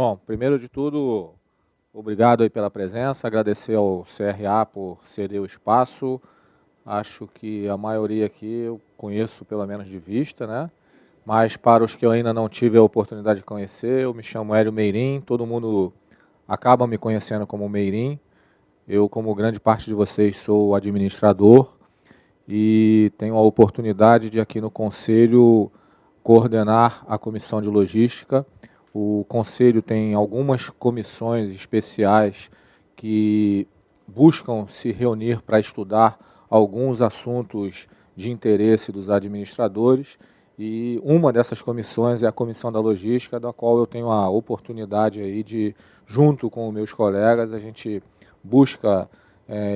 Bom, primeiro de tudo, obrigado aí pela presença, agradecer ao CRA por ceder o espaço. Acho que a maioria aqui eu conheço pelo menos de vista, né? Mas para os que eu ainda não tive a oportunidade de conhecer, eu me chamo Hélio Meirim, todo mundo acaba me conhecendo como Meirim. Eu, como grande parte de vocês, sou administrador e tenho a oportunidade de aqui no Conselho coordenar a comissão de logística. O Conselho tem algumas comissões especiais que buscam se reunir para estudar alguns assuntos de interesse dos administradores, e uma dessas comissões é a Comissão da Logística, da qual eu tenho a oportunidade aí de, junto com os meus colegas, a gente busca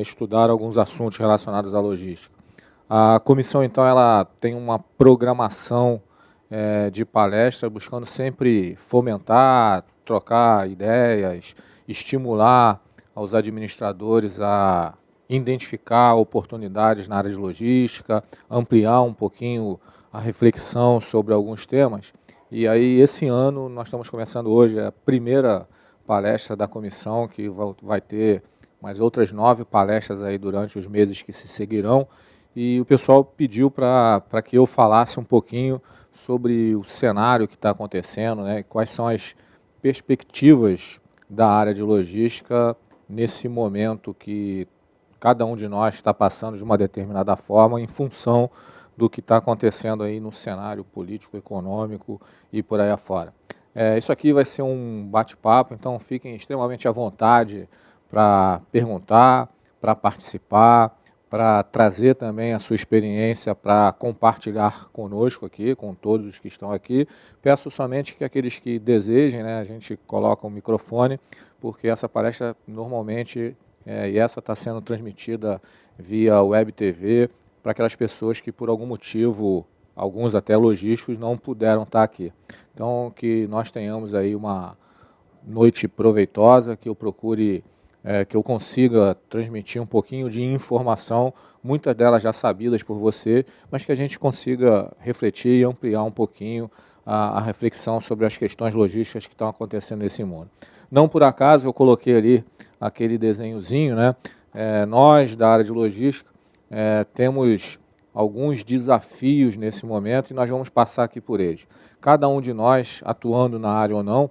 estudar alguns assuntos relacionados à logística. A comissão, então, ela tem uma programação de palestra, buscando sempre fomentar, trocar ideias, estimular aos administradores a identificar oportunidades na área de logística, ampliar um pouquinho a reflexão sobre alguns temas. E aí, esse ano, nós estamos começando hoje a primeira palestra da comissão, que vai ter mais outras 9 palestras aí durante os meses que se seguirão, e o pessoal pediu para que eu falasse um pouquinho sobre o cenário que está acontecendo, né, quais são as perspectivas da área de logística nesse momento que cada um de nós está passando de uma determinada forma em função do que está acontecendo aí no cenário político, econômico e por aí afora. Isso aqui vai ser um bate-papo, então fiquem extremamente à vontade para perguntar, para participar, para trazer também a sua experiência para compartilhar conosco aqui, com todos os que estão aqui. Peço somente que aqueles que desejem, né, a gente coloca o microfone, porque essa palestra normalmente, e essa está sendo transmitida via web TV, para aquelas pessoas que por algum motivo, alguns até logísticos, não puderam estar aqui. Então, que nós tenhamos aí uma noite proveitosa, que eu procure que eu consiga transmitir um pouquinho de informação, muitas delas já sabidas por você, mas que a gente consiga refletir e ampliar um pouquinho a reflexão sobre as questões logísticas que estão acontecendo nesse mundo. Não por acaso eu coloquei ali aquele desenhozinho, né? Nós da área de logística temos alguns desafios nesse momento e nós vamos passar aqui por eles. Cada um de nós, atuando na área ou não,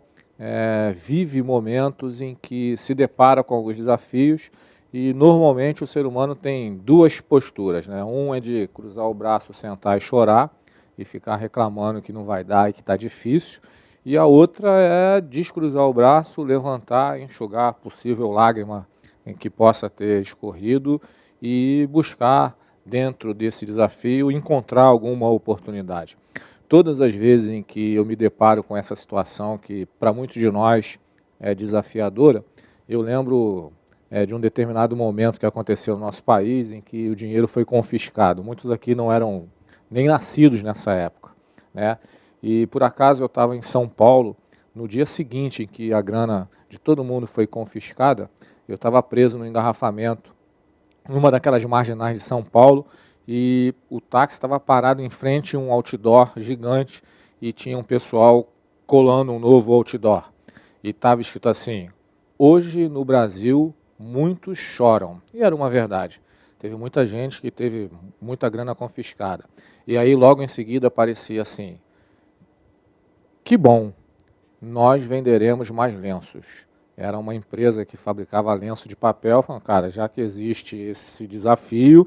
vive momentos em que se depara com alguns desafios, e normalmente o ser humano tem duas posturas, né? Um é de cruzar o braço, sentar e chorar e ficar reclamando que não vai dar e que está difícil, e a outra é descruzar o braço, levantar, enxugar a possível lágrima em que possa ter escorrido e buscar, dentro desse desafio, encontrar alguma oportunidade. Todas as vezes em que eu me deparo com essa situação, que para muitos de nós é desafiadora, eu lembro de um determinado momento que aconteceu no nosso país, em que o dinheiro foi confiscado. Muitos aqui não eram nem nascidos nessa época, né? E por acaso eu estava em São Paulo, no dia seguinte em que a grana de todo mundo foi confiscada, eu estava preso no engarrafamento, numa daquelas marginais de São Paulo, e o táxi estava parado em frente a um outdoor gigante e tinha um pessoal colando um novo outdoor. E estava escrito assim: hoje no Brasil muitos choram. E era uma verdade. Teve muita gente que teve muita grana confiscada. E aí logo em seguida aparecia assim: que bom, nós venderemos mais lenços. Era uma empresa que fabricava lenço de papel. Falando, cara, já que existe esse desafio,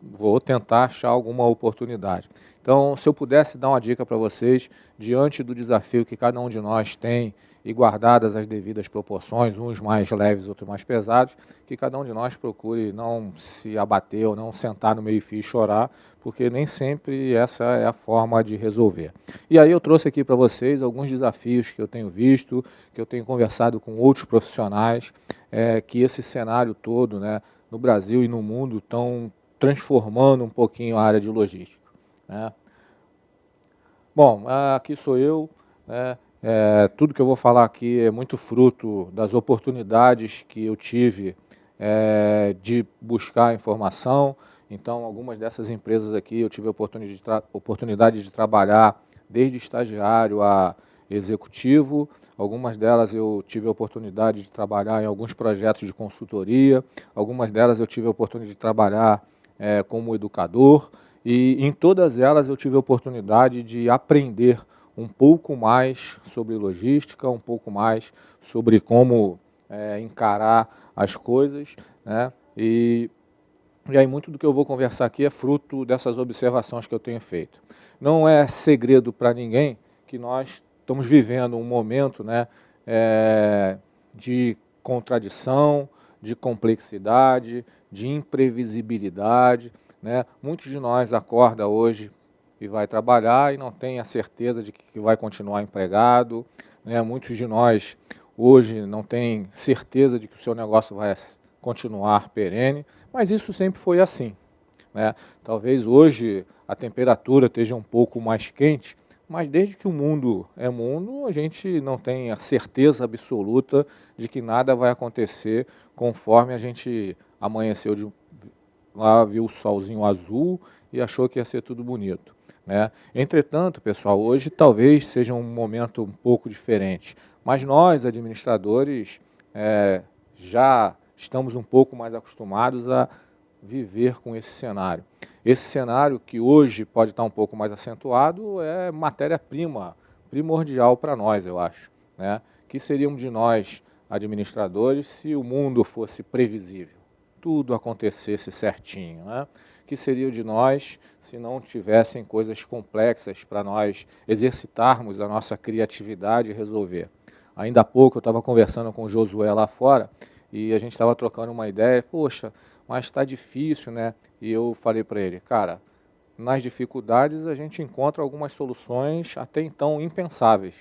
vou tentar achar alguma oportunidade. Então, se eu pudesse dar uma dica para vocês, diante do desafio que cada um de nós tem, e guardadas as devidas proporções, uns mais leves, outros mais pesados, que cada um de nós procure não se abater ou não sentar no meio-fio e chorar, porque nem sempre essa é a forma de resolver. E aí eu trouxe aqui para vocês alguns desafios que eu tenho visto, que eu tenho conversado com outros profissionais, que esse cenário todo, né, no Brasil e no mundo estão transformando um pouquinho a área de logística, né? Bom, aqui sou eu, né? Tudo que eu vou falar aqui é muito fruto das oportunidades que eu tive de buscar informação. Então, algumas dessas empresas aqui eu tive a oportunidade de trabalhar desde estagiário a executivo, algumas delas eu tive a oportunidade de trabalhar em alguns projetos de consultoria, algumas delas eu tive a oportunidade de trabalhar como educador, e em todas elas eu tive a oportunidade de aprender um pouco mais sobre logística, um pouco mais sobre como encarar as coisas, né? E aí muito do que eu vou conversar aqui é fruto dessas observações que eu tenho feito. Não é segredo para ninguém que nós estamos vivendo um momento, né, de contradição, de complexidade, de imprevisibilidade, né? Muitos de nós acorda hoje e vai trabalhar e não tem a certeza de que vai continuar empregado, né? Muitos de nós hoje não tem certeza de que o seu negócio vai continuar perene, mas isso sempre foi assim, né? Talvez hoje a temperatura esteja um pouco mais quente, mas desde que o mundo é mundo, a gente não tem a certeza absoluta de que nada vai acontecer conforme a gente amanheceu lá, viu o solzinho azul e achou que ia ser tudo bonito, né? Entretanto, pessoal, hoje talvez seja um momento um pouco diferente, mas nós, administradores, já estamos um pouco mais acostumados a viver com esse cenário. Esse cenário que hoje pode estar um pouco mais acentuado é matéria-prima primordial para nós, eu acho, né? Que seriam de nós, administradores, se o mundo fosse previsível, tudo acontecesse certinho, né? Que seria de nós se não tivessem coisas complexas para nós exercitarmos a nossa criatividade e resolver. Ainda há pouco eu estava conversando com o Josué lá fora e a gente estava trocando uma ideia, poxa, mas está difícil, né? E eu falei para ele, cara, nas dificuldades a gente encontra algumas soluções até então impensáveis,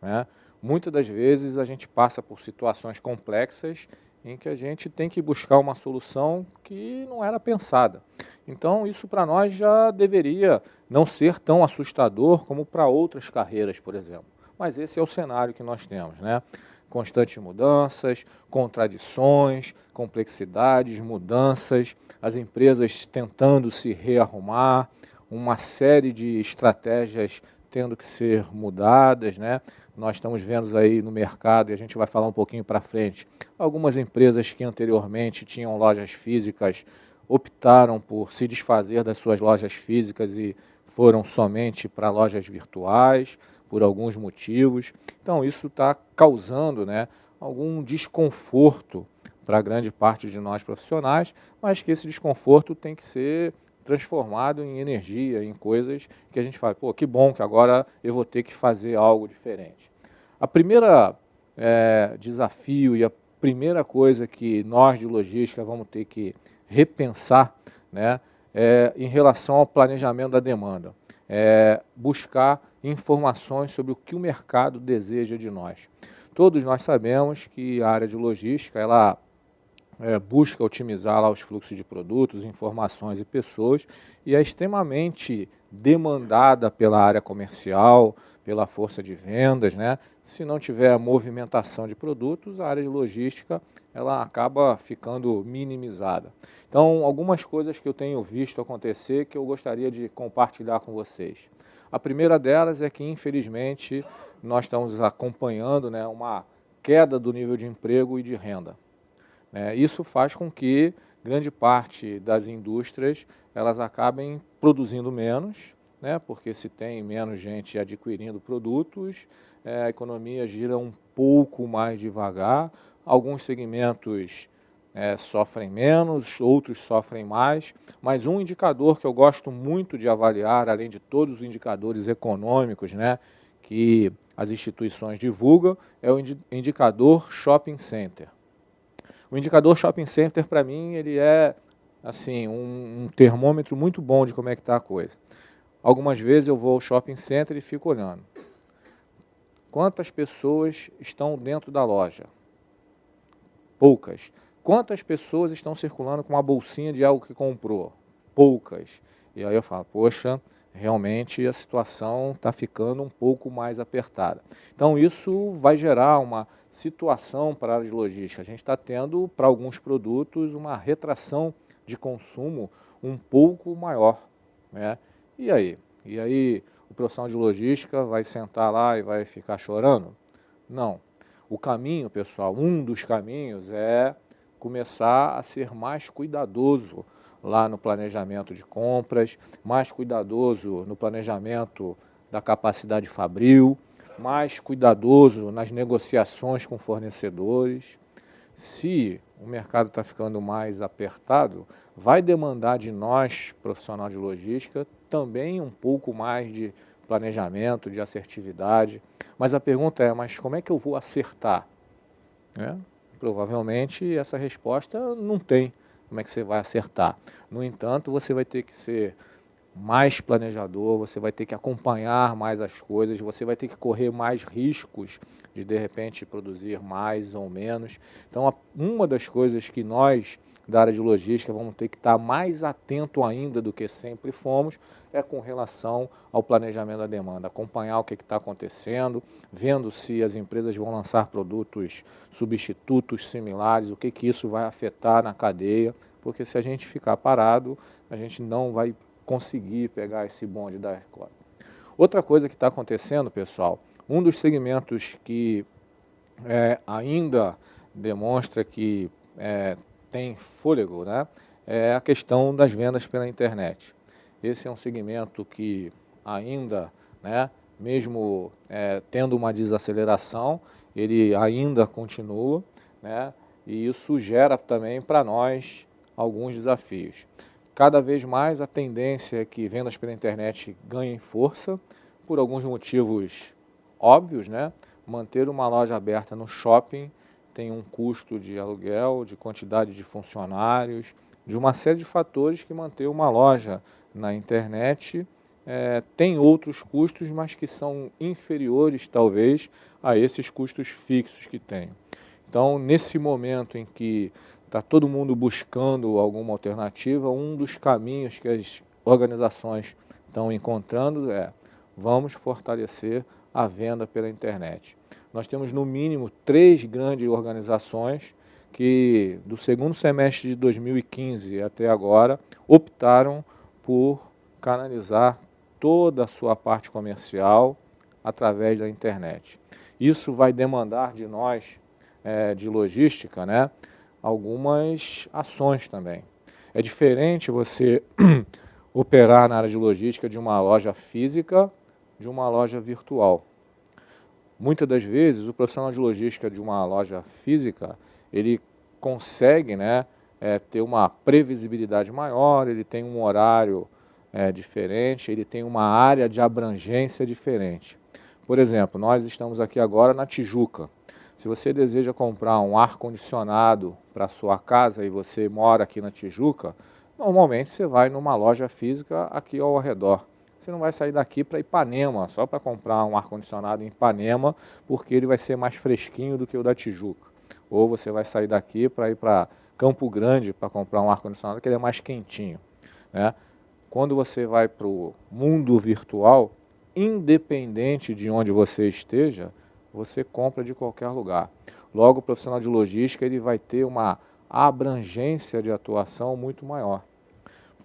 né? Muitas das vezes a gente passa por situações complexas em que a gente tem que buscar uma solução que não era pensada. Então isso para nós já deveria não ser tão assustador como para outras carreiras, por exemplo. Mas esse é o cenário que nós temos, né? Constantes mudanças, contradições, complexidades, mudanças, as empresas tentando se rearrumar, uma série de estratégias tendo que ser mudadas, né? Nós estamos vendo aí no mercado, e a gente vai falar um pouquinho para frente, algumas empresas que anteriormente tinham lojas físicas optaram por se desfazer das suas lojas físicas e foram somente para lojas virtuais, por alguns motivos. Então isso está causando, né, algum desconforto para grande parte de nós profissionais, mas que esse desconforto tem que ser transformado em energia, em coisas que a gente fala, pô, que bom que agora eu vou ter que fazer algo diferente. A primeira desafio e a primeira coisa que nós de logística vamos ter que repensar, né, em relação ao planejamento da demanda, buscar informações sobre o que o mercado deseja de nós. Todos nós sabemos que a área de logística, ela busca otimizar lá os fluxos de produtos, informações e pessoas, e é extremamente demandada pela área comercial, pela força de vendas, né? Se não tiver movimentação de produtos, a área de logística ela acaba ficando minimizada. Então, algumas coisas que eu tenho visto acontecer que eu gostaria de compartilhar com vocês. A primeira delas é que, infelizmente, nós estamos acompanhando, né, uma queda do nível de emprego e de renda. Isso faz com que grande parte das indústrias elas acabem produzindo menos, né, porque se tem menos gente adquirindo produtos, a economia gira um pouco mais devagar, alguns segmentos sofrem menos, outros sofrem mais, mas um indicador que eu gosto muito de avaliar, além de todos os indicadores econômicos, né, que as instituições divulgam, é o indicador Shopping Center. O indicador Shopping Center, para mim, ele é assim, um termômetro muito bom de como é que está a coisa. Algumas vezes eu vou ao Shopping Center e fico olhando. Quantas pessoas estão dentro da loja? Poucas. Quantas pessoas estão circulando com uma bolsinha de algo que comprou? Poucas. E aí eu falo, poxa, realmente a situação está ficando um pouco mais apertada. Então isso vai gerar uma situação para a área de logística. A gente está tendo, para alguns produtos, uma retração de consumo um pouco maior, né? E aí? E aí profissional de logística vai sentar lá e vai ficar chorando? Não. O caminho, pessoal, um dos caminhos é começar a ser mais cuidadoso lá no planejamento de compras, mais cuidadoso no planejamento da capacidade fabril, mais cuidadoso nas negociações com fornecedores. Se o mercado está ficando mais apertado, vai demandar de nós, profissional de logística, também um pouco mais de planejamento, de assertividade. Mas a pergunta é, mas como é que eu vou acertar? Provavelmente essa resposta não tem como é que você vai acertar. No entanto, você vai ter que ser mais planejador, você vai ter que acompanhar mais as coisas, você vai ter que correr mais riscos de repente produzir mais ou menos. Então, uma das coisas que nós da área de logística vamos ter que estar mais atento ainda do que sempre fomos é com relação ao planejamento da demanda, acompanhar o que está acontecendo, vendo se as empresas vão lançar produtos substitutos similares, o que isso vai afetar na cadeia, porque se a gente ficar parado, a gente não vai conseguir pegar esse bonde da escola. Outra coisa que está acontecendo, pessoal, um dos segmentos que ainda demonstra que tem fôlego, né, é a questão das vendas pela internet. Esse é um segmento que ainda, né, mesmo tendo uma desaceleração, ele ainda continua, né, e isso gera também para nós alguns desafios. Cada vez mais a tendência é que vendas pela internet ganhem força, por alguns motivos óbvios, né? Manter uma loja aberta no shopping tem um custo de aluguel, de quantidade de funcionários, de uma série de fatores que manter uma loja na internet tem outros custos, mas que são inferiores, talvez, a esses custos fixos que tem. Então, nesse momento em que está todo mundo buscando alguma alternativa, um dos caminhos que as organizações estão encontrando vamos fortalecer a venda pela internet. Nós temos no mínimo 3 grandes organizações que do segundo semestre de 2015 até agora optaram por canalizar toda a sua parte comercial através da internet. Isso vai demandar de nós, de logística, né, algumas ações também. É diferente você operar na área de logística de uma loja física de uma loja virtual. Muitas das vezes o profissional de logística de uma loja física, ele consegue, né, ter uma previsibilidade maior, ele tem um horário diferente, ele tem uma área de abrangência diferente. Por exemplo, nós estamos aqui agora na Tijuca. Se você deseja comprar um ar-condicionado para a sua casa e você mora aqui na Tijuca, normalmente você vai numa loja física aqui ao redor. Você não vai sair daqui para Ipanema, só para comprar um ar-condicionado em Ipanema, porque ele vai ser mais fresquinho do que o da Tijuca. Ou você vai sair daqui para ir para Campo Grande para comprar um ar-condicionado que ele é mais quentinho, né? Quando você vai para o mundo virtual, independente de onde você esteja, você compra de qualquer lugar. Logo, o profissional de logística ele vai ter uma abrangência de atuação muito maior.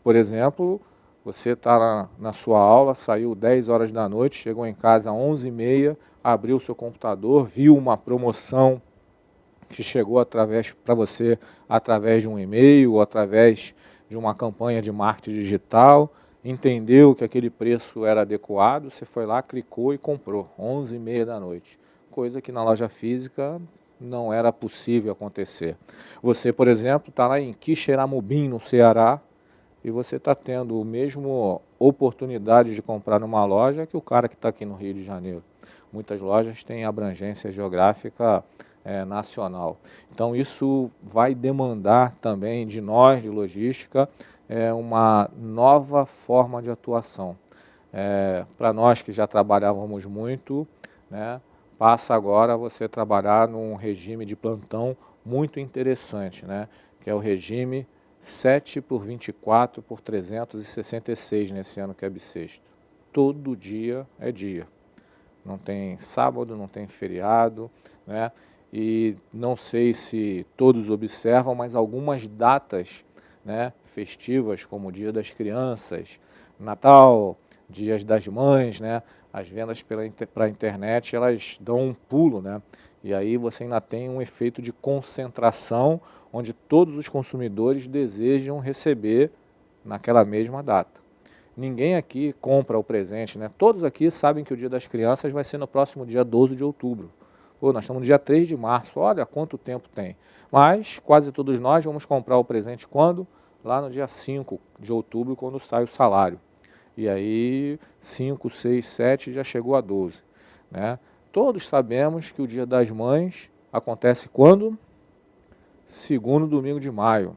Por exemplo, você está na sua aula, saiu 10 horas da noite, chegou em casa às 11h30, abriu o seu computador, viu uma promoção que chegou para você através de um e-mail ou através de uma campanha de marketing digital, entendeu que aquele preço era adequado, você foi lá, clicou e comprou, 11h30 da noite. Coisa que na loja física não era possível acontecer. Você, por exemplo, está lá em Quixeramobim, no Ceará, e você está tendo a mesma oportunidade de comprar numa loja que o cara que está aqui no Rio de Janeiro. Muitas lojas têm abrangência geográfica nacional. Então isso vai demandar também de nós, de logística, uma nova forma de atuação. Para nós que já trabalhávamos muito, né, passa agora a você trabalhar num regime de plantão muito interessante, né, que é o regime 7/24/366 nesse ano que é bissexto. Todo dia é dia. Não tem sábado, não tem feriado, né? E não sei se todos observam, mas algumas datas, né, festivas, como o Dia das Crianças, Natal, Dias das Mães, né? As vendas para a internet, elas dão um pulo, né? E aí você ainda tem um efeito de concentração, onde todos os consumidores desejam receber naquela mesma data. Ninguém aqui compra o presente, né? Todos aqui sabem que o Dia das Crianças vai ser no próximo dia 12 de outubro. Pô, nós estamos no dia 3 de março, olha quanto tempo tem. Mas quase todos nós vamos comprar o presente quando? Lá no dia 5 de outubro, quando sai o salário. E aí 5, 6, 7 já chegou a 12, né? Todos sabemos que o Dia das Mães acontece quando? Segundo domingo de maio.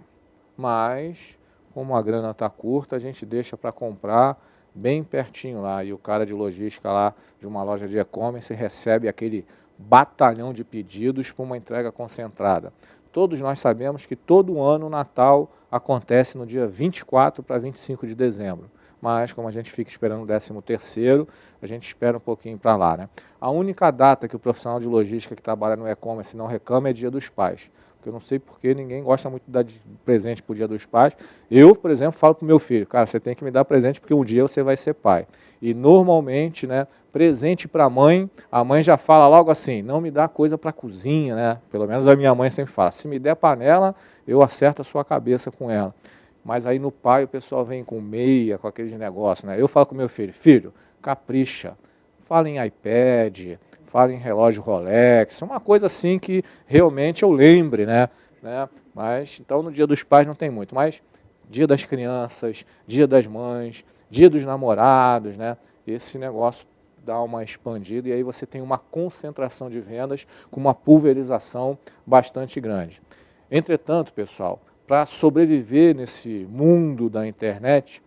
Mas, como a grana está curta, a gente deixa para comprar bem pertinho lá. E o cara de logística lá de uma loja de e-commerce recebe aquele batalhão de pedidos para uma entrega concentrada. Todos nós sabemos que todo ano o Natal acontece no dia 24 para 25 de dezembro. Mas, como a gente fica esperando o 13º, a gente espera um pouquinho para lá, né? A única data que o profissional de logística que trabalha no e-commerce não reclama é Dia dos Pais. Eu não sei porque ninguém gosta muito de dar presente para o Dia dos Pais. Eu, por exemplo, falo para o meu filho, cara, você tem que me dar presente porque um dia você vai ser pai. E normalmente, né, presente para a mãe já fala logo assim, não me dá coisa para a cozinha, né? Pelo menos a minha mãe sempre fala, se me der panela, eu acerto a sua cabeça com ela. Mas aí no pai o pessoal vem com meia, com aqueles negócios, né? Eu falo com meu filho, filho, capricha, fala em iPad, fala em relógio Rolex, uma coisa assim que realmente eu lembre, né? Mas, então no Dia dos Pais não tem muito, mas Dia das Crianças, Dia das Mães, Dia dos Namorados, né? Esse negócio dá uma expandida e aí você tem uma concentração de vendas com uma pulverização bastante grande. Entretanto, pessoal, para sobreviver nesse mundo da internet,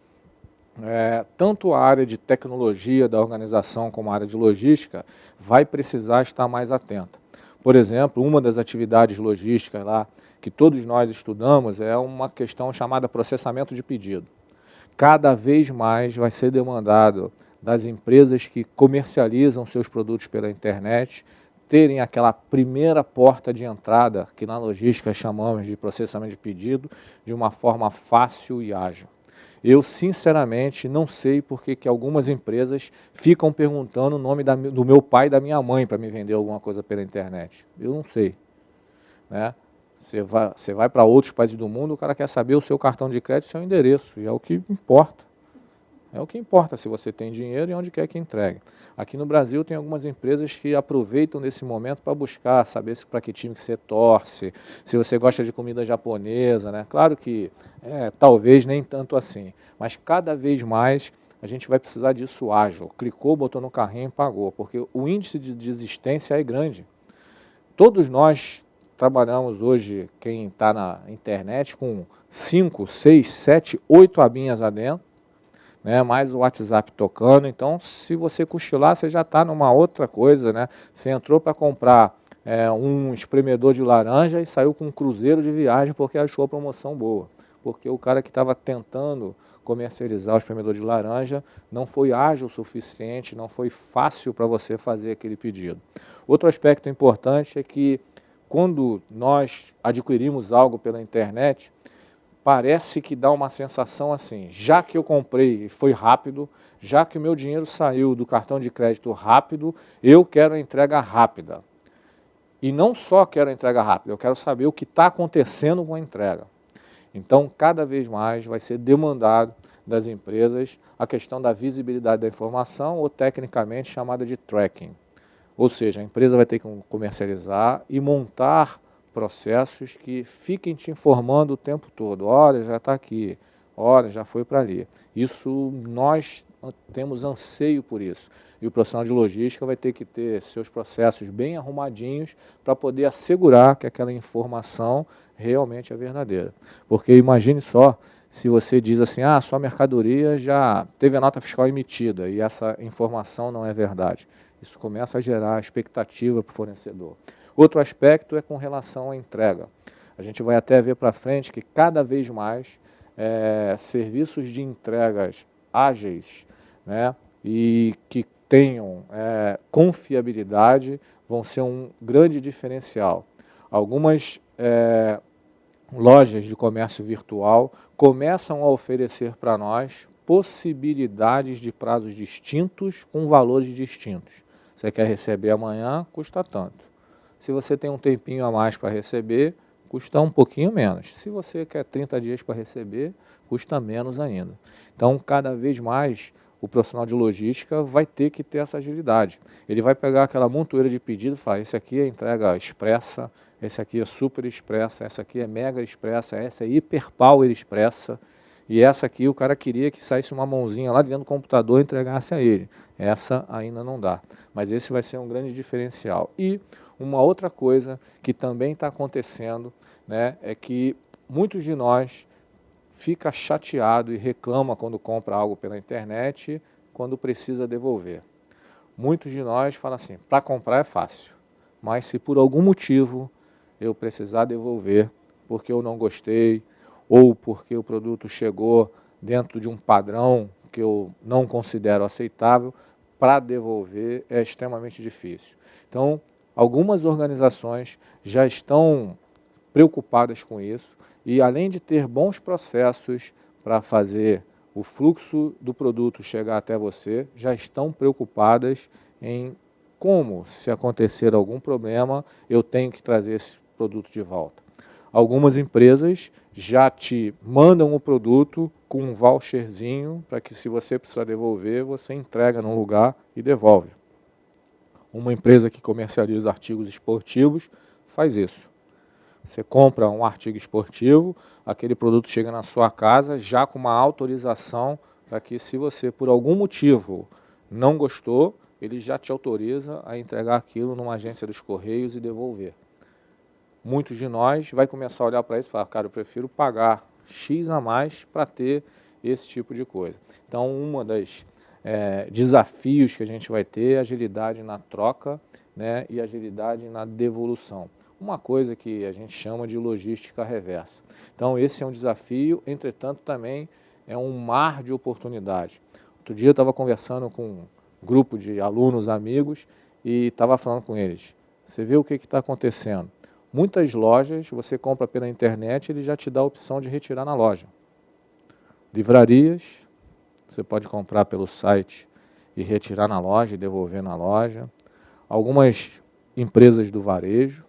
tanto a área de tecnologia da organização como a área de logística vai precisar estar mais atenta. Por exemplo, uma das atividades logísticas lá que todos nós estudamos é uma questão chamada processamento de pedido. Cada vez mais vai ser demandado das empresas que comercializam seus produtos pela internet terem aquela primeira porta de entrada, que na logística chamamos de processamento de pedido, de uma forma fácil e ágil. Eu, sinceramente, não sei por que algumas empresas ficam perguntando o nome do meu pai e da minha mãe para me vender alguma coisa pela internet. Eu não sei, né? Você vai para outros países do mundo, o cara quer saber o seu cartão de crédito e o seu endereço, e é o que importa. É o que importa se você tem dinheiro e onde quer que entregue. Aqui no Brasil tem algumas empresas que aproveitam desse momento para buscar, saber para que time que você torce, se você gosta de comida japonesa, né? Claro que talvez nem tanto assim, mas cada vez mais a gente vai precisar disso ágil. Clicou, botou no carrinho e pagou, porque o índice de desistência é grande. Todos nós trabalhamos hoje, quem está na internet, com 5, 6, 7, 8 abinhas adentro, né, mais o WhatsApp tocando. Então, se você cochilar, você já está numa outra coisa, né? Você entrou para comprar um espremedor de laranja e saiu com um cruzeiro de viagem porque achou a promoção boa. Porque o cara que estava tentando comercializar o espremedor de laranja não foi ágil o suficiente, não foi fácil para você fazer aquele pedido. Outro aspecto importante é que quando nós adquirimos algo pela internet, parece que dá uma sensação assim, já que eu comprei e foi rápido, já que o meu dinheiro saiu do cartão de crédito rápido, eu quero a entrega rápida. E não só quero a entrega rápida, eu quero saber o que está acontecendo com a entrega. Então, cada vez mais vai ser demandado das empresas a questão da visibilidade da informação, ou tecnicamente chamada de tracking. Ou seja, a empresa vai ter que comercializar e montar processos que fiquem te informando o tempo todo. Olha, já está aqui. Olha, já foi para ali. Isso, nós temos anseio por isso. E o profissional de logística vai ter que ter seus processos bem arrumadinhos para poder assegurar que aquela informação realmente é verdadeira. Porque imagine só, se você diz assim, sua mercadoria já teve a nota fiscal emitida e essa informação não é verdade. Isso começa a gerar expectativa para o fornecedor. Outro aspecto é com relação à entrega. A gente vai até ver para frente que cada vez mais serviços de entregas ágeis, né, e que tenham confiabilidade vão ser um grande diferencial. Algumas lojas de comércio virtual começam a oferecer para nós possibilidades de prazos distintos com valores distintos. Você quer receber amanhã, custa tanto. Se você tem um tempinho a mais para receber, custa um pouquinho menos. Se você quer 30 dias para receber, custa menos ainda. Então, cada vez mais, o profissional de logística vai ter que ter essa agilidade. Ele vai pegar aquela montoeira de pedidos e falar, esse aqui é entrega expressa, esse aqui é super expressa, essa aqui é mega expressa, essa é hiper power expressa, e essa aqui o cara queria que saísse uma mãozinha lá dentro do computador e entregasse a ele. Essa ainda não dá, mas esse vai ser um grande diferencial. E uma outra coisa que também está acontecendo, né, é que muitos de nós fica chateado e reclama quando compra algo pela internet, quando precisa devolver. Muitos de nós falam assim, para comprar é fácil, mas se por algum motivo eu precisar devolver, porque eu não gostei, ou porque o produto chegou dentro de um padrão que eu não considero aceitável, para devolver é extremamente difícil. Então, algumas organizações já estão preocupadas com isso e, além de ter bons processos para fazer o fluxo do produto chegar até você, já estão preocupadas em como, se acontecer algum problema, eu tenho que trazer esse produto de volta. Algumas empresas já te mandam o produto com um voucherzinho para que, se você precisar devolver, você entrega no lugar e devolve. Uma empresa que comercializa artigos esportivos faz isso. Você compra um artigo esportivo, aquele produto chega na sua casa já com uma autorização para que, se você por algum motivo não gostou, ele já te autoriza a entregar aquilo numa agência dos Correios e devolver. Muitos de nós vai começar a olhar para isso e falar, cara, eu prefiro pagar X a mais para ter esse tipo de coisa. Então, uma das desafios que a gente vai ter é agilidade na troca, né, e agilidade na devolução. Uma coisa que a gente chama de logística reversa. Então, esse é um desafio, entretanto, também é um mar de oportunidade. Outro dia eu estava conversando com um grupo de alunos, amigos, e estava falando com eles. Você vê o que está acontecendo? Muitas lojas, você compra pela internet, ele já te dá a opção de retirar na loja. Livrarias, você pode comprar pelo site e retirar na loja e devolver na loja. Algumas empresas do varejo,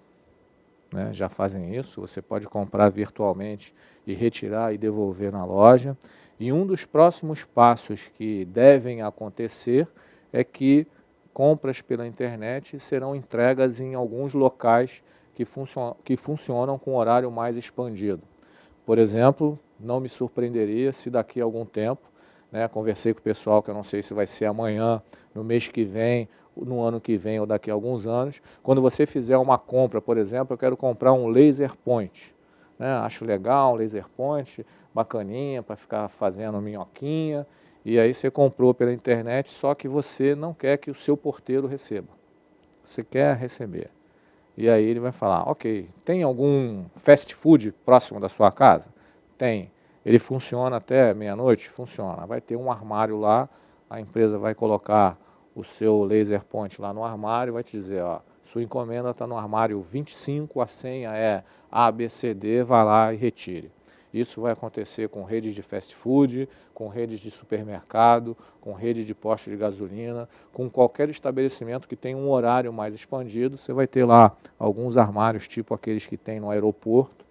né, já fazem isso, você pode comprar virtualmente e retirar e devolver na loja. E um dos próximos passos que devem acontecer é que compras pela internet serão entregas em alguns locais que funcionam com horário mais expandido. Por exemplo, não me surpreenderia se daqui a algum tempo, né, conversei com o pessoal, que eu não sei se vai ser amanhã, no mês que vem, no ano que vem ou daqui a alguns anos, quando você fizer uma compra, por exemplo, eu quero comprar um laser point, né, acho legal, um laser point, bacaninha, para ficar fazendo minhoquinha, e aí você comprou pela internet, só que você não quer que o seu porteiro receba, você quer receber. E aí ele vai falar, ok, tem algum fast food próximo da sua casa? Tem. Ele funciona até meia-noite? Funciona. Vai ter um armário lá, a empresa vai colocar o seu laser point lá no armário e vai te dizer, ó, sua encomenda está no armário 25, a senha é ABCD, vá lá e retire. Isso vai acontecer com redes de fast food, com redes de supermercado, com rede de postos de gasolina, com qualquer estabelecimento que tenha um horário mais expandido. Você vai ter lá alguns armários, tipo aqueles que tem no aeroporto,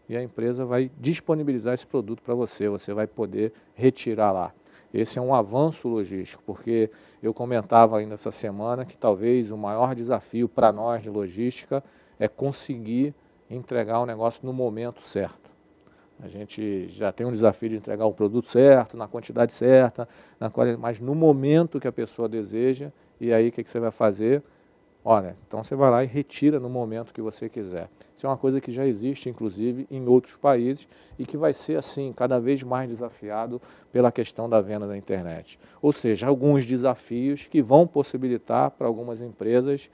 e a empresa vai disponibilizar esse produto para você, você vai poder retirar lá. Esse é um avanço logístico, porque eu comentava ainda essa semana que talvez o maior desafio para nós de logística é conseguir entregar o negócio no momento certo. A gente já tem um desafio de entregar o produto certo, na quantidade certa, mas no momento que a pessoa deseja, e aí o que você vai fazer? Olha, então você vai lá e retira no momento que você quiser. Isso é uma coisa que já existe, inclusive, em outros países e que vai ser, assim, cada vez mais desafiado pela questão da venda da internet. Ou seja, alguns desafios que vão possibilitar para algumas empresas,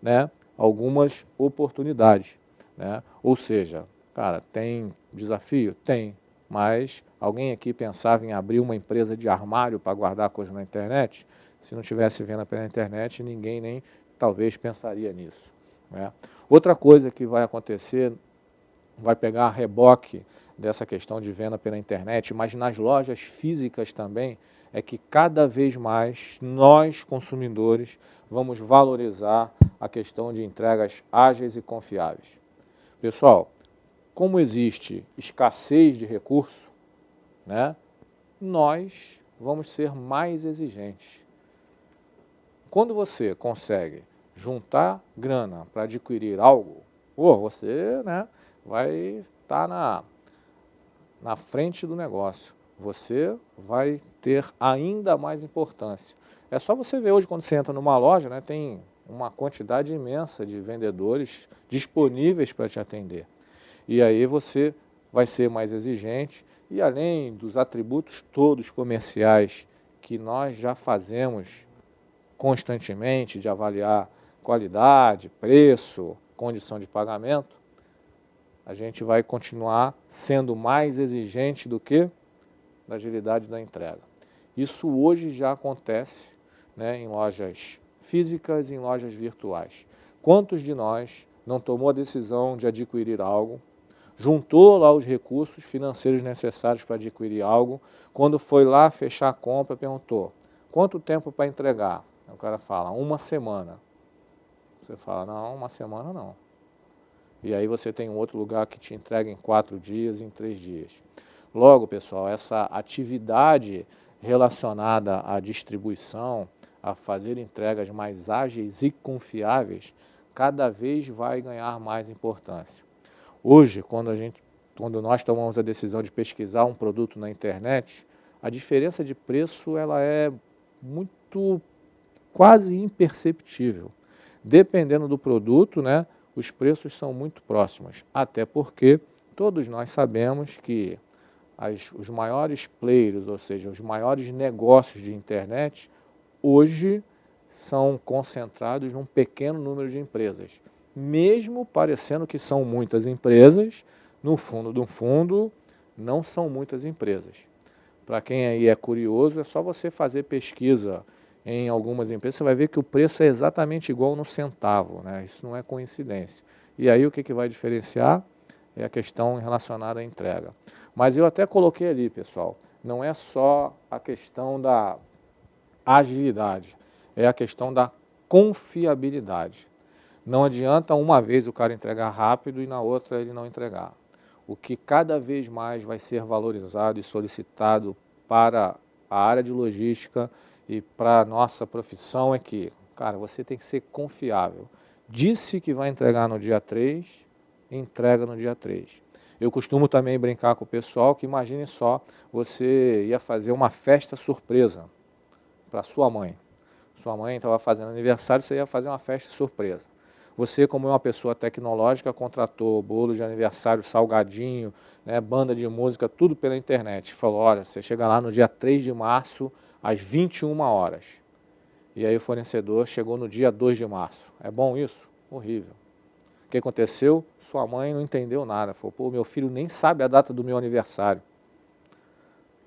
né, algumas oportunidades, né? Ou seja, cara, tem desafio? Tem. Mas alguém aqui pensava em abrir uma empresa de armário para guardar coisa na internet? Se não tivesse venda pela internet, ninguém nem talvez pensaria nisso, né? Outra coisa que vai acontecer vai pegar a reboque dessa questão de venda pela internet, mas nas lojas físicas também, é que cada vez mais nós, consumidores, vamos valorizar a questão de entregas ágeis e confiáveis. Pessoal, como existe escassez de recurso, né, nós vamos ser mais exigentes. Quando você consegue juntar grana para adquirir algo, você, né, vai estar na frente do negócio. Você vai ter ainda mais importância. É só você ver hoje, quando você entra numa loja, né, tem uma quantidade imensa de vendedores disponíveis para te atender. E aí você vai ser mais exigente e, além dos atributos todos comerciais que nós já fazemos constantemente, de avaliar qualidade, preço, condição de pagamento, a gente vai continuar sendo mais exigente do que da agilidade da entrega. Isso hoje já acontece, né, em lojas físicas e em lojas virtuais. Quantos de nós não tomou a decisão de adquirir algo, juntou lá os recursos financeiros necessários para adquirir algo, quando foi lá fechar a compra, perguntou, quanto tempo para entregar? O cara fala, 1 semana. Você fala, não, 1 semana não. E aí você tem um outro lugar que te entrega em 4 dias, em 3 dias. Logo, pessoal, essa atividade relacionada à distribuição, a fazer entregas mais ágeis e confiáveis, cada vez vai ganhar mais importância. Hoje, quando nós tomamos a decisão de pesquisar um produto na internet, a diferença de preço ela é muito quase imperceptível. Dependendo do produto, né, os preços são muito próximos, até porque todos nós sabemos que os maiores players, ou seja, os maiores negócios de internet, hoje são concentrados num pequeno número de empresas. Mesmo parecendo que são muitas empresas, no fundo do fundo, não são muitas empresas. Para quem aí é curioso, é só você fazer pesquisa em algumas empresas, você vai ver que o preço é exatamente igual no centavo, né? Isso não é coincidência. E aí o que vai diferenciar é a questão relacionada à entrega. Mas eu até coloquei ali, pessoal, não é só a questão da agilidade, é a questão da confiabilidade. Não adianta uma vez o cara entregar rápido e na outra ele não entregar. O que cada vez mais vai ser valorizado e solicitado para a área de logística e para a nossa profissão é que, cara, você tem que ser confiável. Disse que vai entregar no dia 3, entrega no dia 3. Eu costumo também brincar com o pessoal que imagine só, você ia fazer uma festa surpresa para sua mãe. Sua mãe estava fazendo aniversário, você ia fazer uma festa surpresa. Você, como é uma pessoa tecnológica, contratou bolo de aniversário, salgadinho, né, banda de música, tudo pela internet. Falou, olha, você chega lá no dia 3 de março, às 21 horas. E aí o fornecedor chegou no dia 2 de março. É bom isso? Horrível. O que aconteceu? Sua mãe não entendeu nada. Falou, pô, meu filho nem sabe a data do meu aniversário.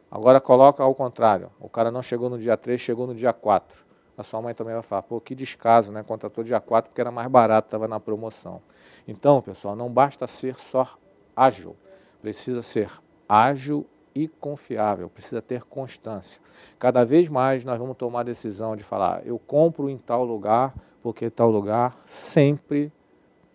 Agora coloca ao contrário. O cara não chegou no dia 3, chegou no dia 4. A sua mãe também vai falar, pô, que descaso, né? Contratou dia 4 porque era mais barato, estava na promoção. Então, pessoal, não basta ser só ágil. Precisa ser ágil e confiável, precisa ter constância. Cada vez mais nós vamos tomar a decisão de falar, eu compro em tal lugar, porque tal lugar sempre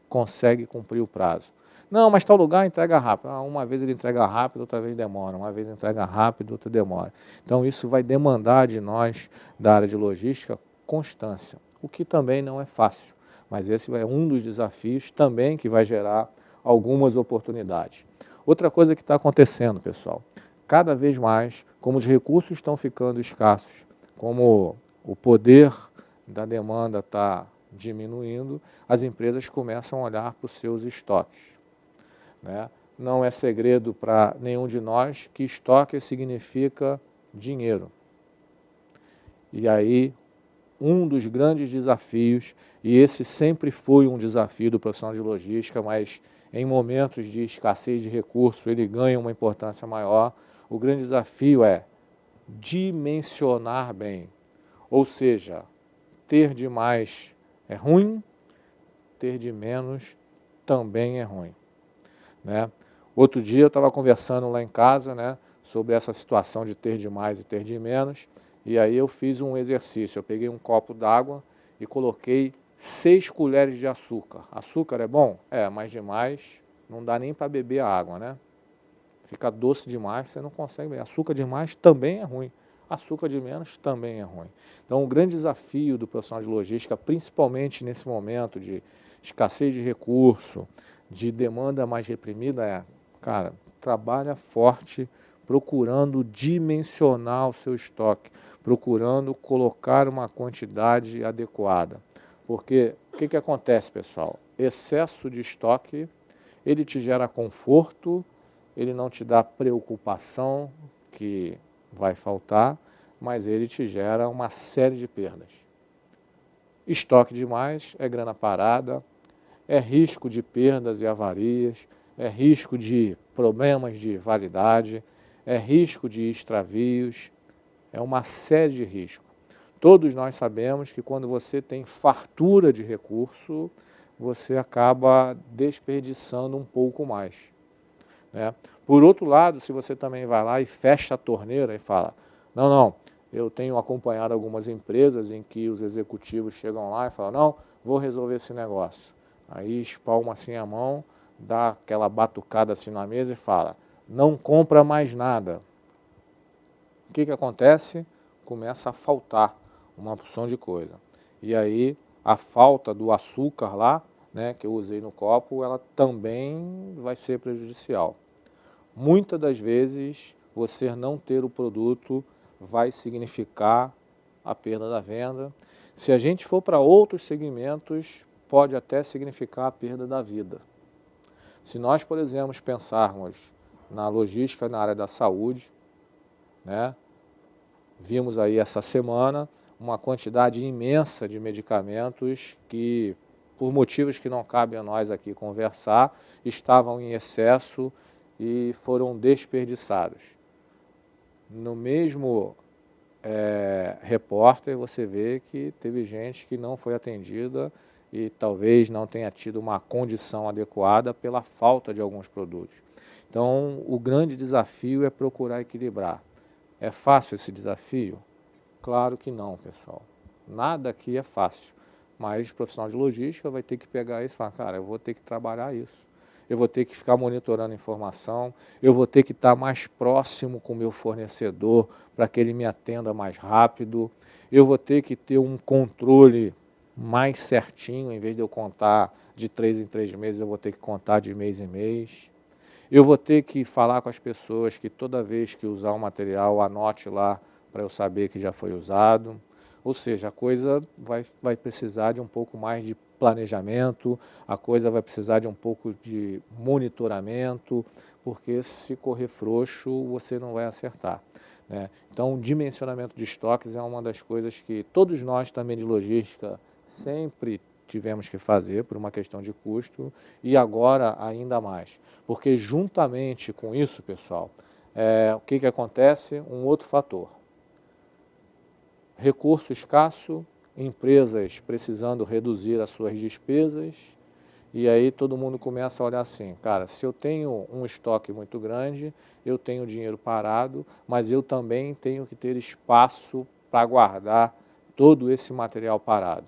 consegue cumprir o prazo. Não, mas tal lugar entrega rápido. Uma vez ele entrega rápido, outra vez demora. Uma vez entrega rápido, outra demora. Então isso vai demandar de nós, da área de logística, constância, o que também não é fácil. Mas esse é um dos desafios também que vai gerar algumas oportunidades. Outra coisa que está acontecendo, pessoal, cada vez mais, como os recursos estão ficando escassos, como o poder da demanda está diminuindo, as empresas começam a olhar para os seus estoques. Né? Não é segredo para nenhum de nós que estoque significa dinheiro. E aí, um dos grandes desafios, e esse sempre foi um desafio do profissional de logística, mas em momentos de escassez de recursos ele ganha uma importância maior. O grande desafio é dimensionar bem, ou seja, ter de mais é ruim, ter de menos também é ruim. né? Outro dia eu estava conversando lá em casa, né, sobre essa situação de ter de mais e ter de menos, e aí eu fiz um exercício. Eu peguei um copo d'água e coloquei 6 colheres de açúcar. Açúcar é bom? É, mas demais não dá nem para beber a água, né? Fica doce demais, você não consegue beber. Açúcar demais também é ruim. Açúcar de menos também é ruim. Então, o grande desafio do profissional de logística, principalmente nesse momento de escassez de recurso, de demanda mais reprimida, é, cara, trabalha forte procurando dimensionar o seu estoque, procurando colocar uma quantidade adequada. Porque o que acontece, pessoal? Excesso de estoque, ele te gera conforto, ele não te dá preocupação que vai faltar, mas ele te gera uma série de perdas. Estoque demais é grana parada, é risco de perdas e avarias, é risco de problemas de validade, é risco de extravios, é uma série de riscos. Todos nós sabemos que quando você tem fartura de recurso, você acaba desperdiçando um pouco mais, né? Por outro lado, se você também vai lá e fecha a torneira e fala, não, eu tenho acompanhado algumas empresas em que os executivos chegam lá e falam, não, vou resolver esse negócio. Aí espalma assim a mão, dá aquela batucada assim na mesa e fala, não compra mais nada. O que acontece? Começa a faltar uma porção de coisa. E aí a falta do açúcar lá, né, que eu usei no copo, ela também vai ser prejudicial. Muitas das vezes, você não ter o produto vai significar a perda da venda. Se a gente for para outros segmentos, pode até significar a perda da vida. Se nós, por exemplo, pensarmos na logística na área da saúde, né, vimos aí essa semana uma quantidade imensa de medicamentos que, por motivos que não cabe a nós aqui conversar, estavam em excesso e foram desperdiçados. No mesmo repórter, você vê que teve gente que não foi atendida e talvez não tenha tido uma condição adequada pela falta de alguns produtos. Então, o grande desafio é procurar equilibrar. É fácil esse desafio? Claro que não, pessoal. Nada aqui é fácil. Mas o profissional de logística vai ter que pegar isso e falar, cara, eu vou ter que trabalhar isso. Eu vou ter que ficar monitorando a informação, eu vou ter que estar mais próximo com o meu fornecedor para que ele me atenda mais rápido, eu vou ter que ter um controle mais certinho, em vez de eu contar de 3 em 3 meses, eu vou ter que contar de mês em mês. Eu vou ter que falar com as pessoas que toda vez que usar um material, anote lá para eu saber que já foi usado. Ou seja, a coisa vai precisar de um pouco mais de planejamento, a coisa vai precisar de um pouco de monitoramento, porque se correr frouxo, você não vai acertar, né? Então, o dimensionamento de estoques é uma das coisas que todos nós também de logística sempre tivemos que fazer por uma questão de custo e agora ainda mais. Porque juntamente com isso, pessoal, o que acontece? Um outro fator. Recurso escasso, empresas precisando reduzir as suas despesas, e aí todo mundo começa a olhar assim, cara, se eu tenho um estoque muito grande, eu tenho dinheiro parado, mas eu também tenho que ter espaço para guardar todo esse material parado.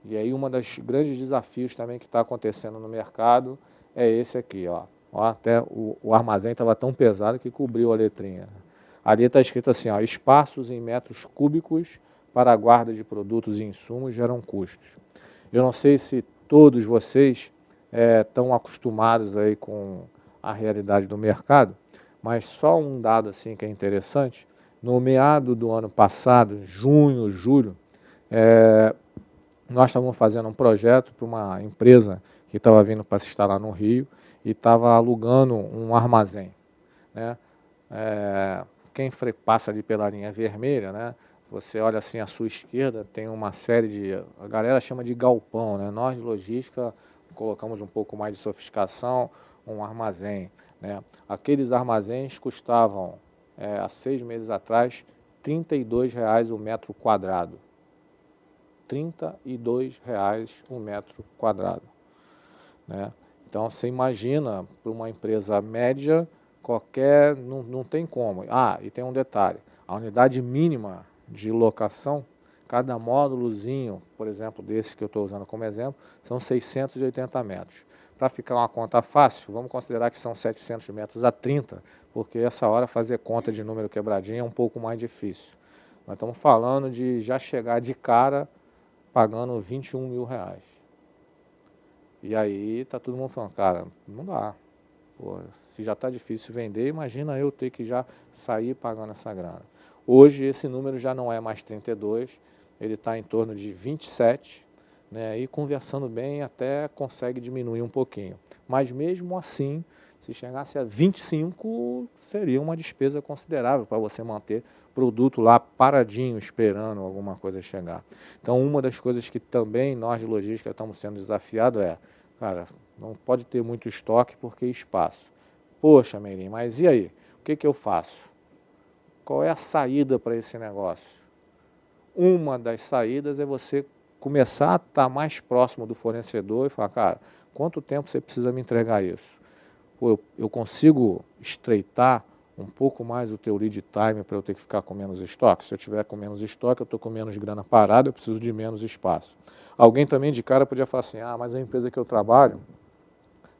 E aí um dos grandes desafios também que está acontecendo no mercado é esse aqui, ó. Até o armazém estava tão pesado que cobriu a letrinha. Ali está escrito assim, ó, espaços em metros cúbicos para a guarda de produtos e insumos geram custos. Eu não sei se todos vocês estão acostumados aí com a realidade do mercado, mas só um dado assim que é interessante, no meado do ano passado, junho, julho, nós estávamos fazendo um projeto para uma empresa que estava vindo para se instalar no Rio e estava alugando um armazém, né? Quem passa ali pela linha vermelha, né? Você olha assim à sua esquerda, tem uma série de... A galera chama de galpão, né? Nós de logística colocamos um pouco mais de sofisticação, um armazém, né? Aqueles armazéns custavam, há 6 meses atrás, R$ 32,00 o metro quadrado. R$ 32,00 um metro quadrado, né? Então, você imagina para uma empresa média, qualquer, não tem como. Ah, e tem um detalhe, a unidade mínima de locação, cada módulozinho, por exemplo, desse que eu estou usando como exemplo, são 680 metros. Para ficar uma conta fácil, vamos considerar que são 700 metros a 30, porque essa hora fazer conta de número quebradinho é um pouco mais difícil. Nós estamos falando de já chegar de cara pagando 21 mil reais. E aí tá todo mundo falando, cara, não dá. Pô, se já está difícil vender, imagina eu ter que já sair pagando essa grana. Hoje esse número já não é mais 32, ele está em torno de 27, né? E conversando bem até consegue diminuir um pouquinho. Mas mesmo assim, se chegasse a 25, seria uma despesa considerável para você manter produto lá paradinho, esperando alguma coisa chegar. Então, uma das coisas que também nós de logística estamos sendo desafiados é, cara, não pode ter muito estoque porque espaço. Poxa, Meirinho, mas e aí? O que eu faço? Qual é a saída para esse negócio? Uma das saídas é você começar a estar mais próximo do fornecedor e falar, cara, quanto tempo você precisa me entregar isso? Pô, eu consigo estreitar um pouco mais o teu lead time para eu ter que ficar com menos estoque? Se eu tiver com menos estoque, eu estou com menos grana parada, eu preciso de menos espaço. Alguém também de cara podia falar assim, ah, mas a empresa que eu trabalho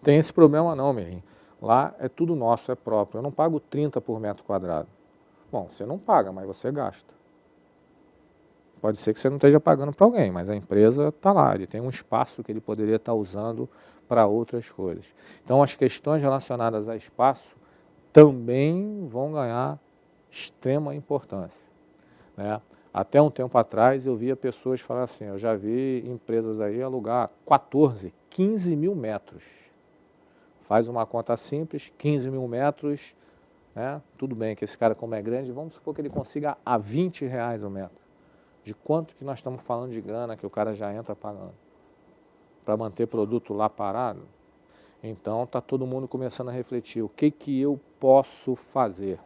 tem esse problema não, Meirinho. Lá é tudo nosso, é próprio. Eu não pago 30 por metro quadrado. Bom, você não paga, mas você gasta. Pode ser que você não esteja pagando para alguém, mas a empresa está lá, ele tem um espaço que ele poderia estar usando para outras coisas. Então, as questões relacionadas a espaço também vão ganhar extrema importância, né? Até um tempo atrás eu via pessoas falar assim, eu já vi empresas aí alugar 14, 15 mil metros. Faz uma conta simples, 15 mil metros, né? Tudo bem que esse cara, como é grande, vamos supor que ele consiga a 20 reais o metro. De quanto que nós estamos falando de grana que o cara já entra pagando? Para manter produto lá parado? Então está todo mundo começando a refletir, o que eu posso fazer?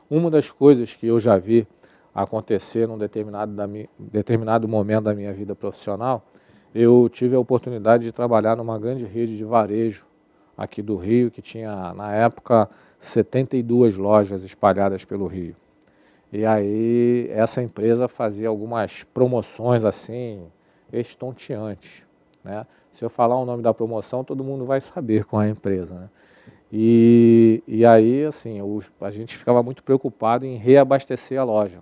Uma das coisas que eu já vi acontecer num determinado momento da minha vida profissional, eu tive a oportunidade de trabalhar numa grande rede de varejo aqui do Rio, que tinha, na época, 72 lojas espalhadas pelo Rio. E aí essa empresa fazia algumas promoções assim, estonteantes, né? Se eu falar o nome da promoção, todo mundo vai saber qual é a empresa, né? E aí, assim, a gente ficava muito preocupado em reabastecer a loja,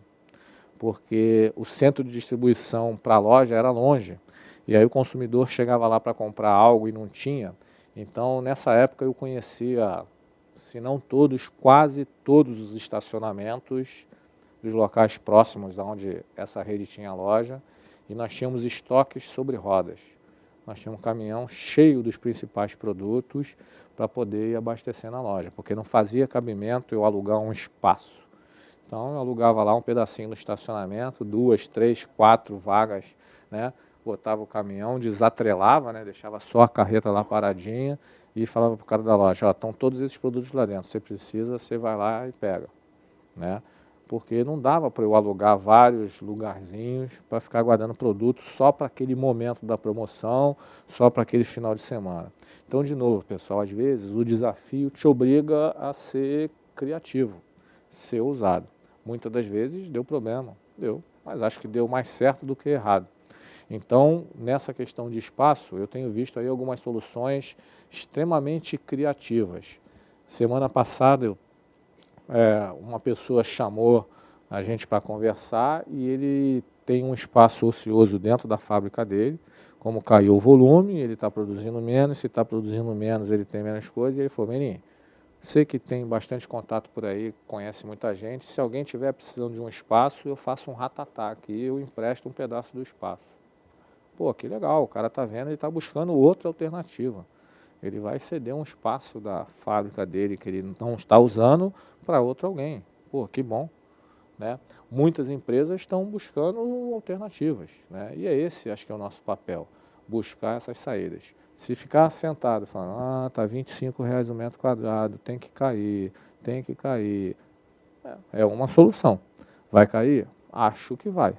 porque o centro de distribuição para a loja era longe, e aí o consumidor chegava lá para comprar algo e não tinha. Então, nessa época eu conhecia, se não todos, quase todos os estacionamentos dos locais próximos onde essa rede tinha loja, e nós tínhamos estoques sobre rodas. Nós tínhamos um caminhão cheio dos principais produtos para poder ir abastecer na loja, porque não fazia cabimento eu alugar um espaço. Então eu alugava lá um pedacinho do estacionamento, 2, 3, 4 vagas, né? Botava o caminhão, desatrelava, né? Deixava só a carreta lá paradinha e falava para o cara da loja, ó, estão todos esses produtos lá dentro, você precisa, você vai lá e pega, né? Porque não dava para eu alugar vários lugarzinhos para ficar guardando produtos só para aquele momento da promoção, só para aquele final de semana. Então, de novo, pessoal, às vezes o desafio te obriga a ser criativo, ser ousado. Muitas das vezes deu problema, deu, mas acho que deu mais certo do que errado. Então, nessa questão de espaço, eu tenho visto aí algumas soluções extremamente criativas. Semana passada, uma pessoa chamou a gente para conversar e ele tem um espaço ocioso dentro da fábrica dele. Como caiu o volume, ele está produzindo menos, se está produzindo menos, ele tem menos coisa. E ele falou, Meirinho, sei que tem bastante contato por aí, conhece muita gente, se alguém tiver precisando de um espaço, eu faço um ratatá aqui, eu empresto um pedaço do espaço. Pô, que legal, o cara está vendo, ele está buscando outra alternativa. Ele vai ceder um espaço da fábrica dele que ele não está usando para outro alguém. Pô, que bom, né? Muitas empresas estão buscando alternativas, né? E é esse, acho que é o nosso papel, buscar essas saídas. Se ficar sentado falando, tá 25 reais o metro quadrado, tem que cair, é uma solução. Vai cair? Acho que vai.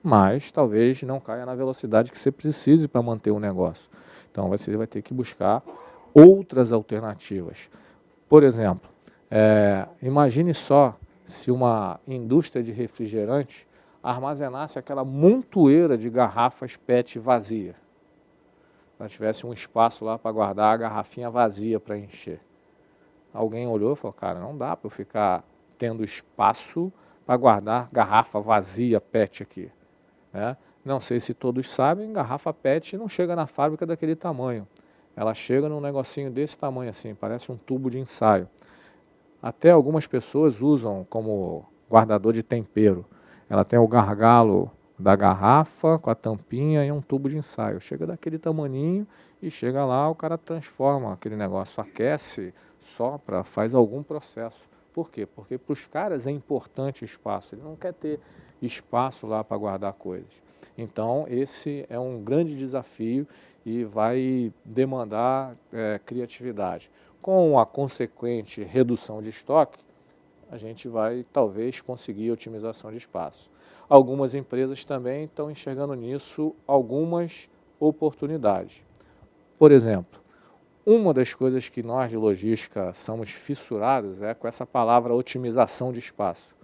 Mas talvez não caia na velocidade que você precise para manter o negócio. Então você vai ter que buscar outras alternativas. Por exemplo, imagine só se uma indústria de refrigerante armazenasse aquela montoeira de garrafas PET vazia. Se ela tivesse um espaço lá para guardar a garrafinha vazia para encher. Alguém olhou e falou, cara, não dá para eu ficar tendo espaço para guardar garrafa vazia PET aqui. Né? Não sei se todos sabem, garrafa PET não chega na fábrica daquele tamanho. Ela chega num negocinho desse tamanho assim, parece um tubo de ensaio. Até algumas pessoas usam como guardador de tempero. Ela tem o gargalo da garrafa com a tampinha e um tubo de ensaio. Chega daquele tamaninho e chega lá, o cara transforma aquele negócio, aquece, sopra, faz algum processo. Por quê? Porque para os caras é importante espaço. Ele não quer ter espaço lá para guardar coisas. Então, esse é um grande desafio e vai demandar criatividade. Com a consequente redução de estoque, a gente vai talvez conseguir otimização de espaço. Algumas empresas também estão enxergando nisso algumas oportunidades. Por exemplo, uma das coisas que nós de logística somos fissurados é com essa palavra otimização de espaço.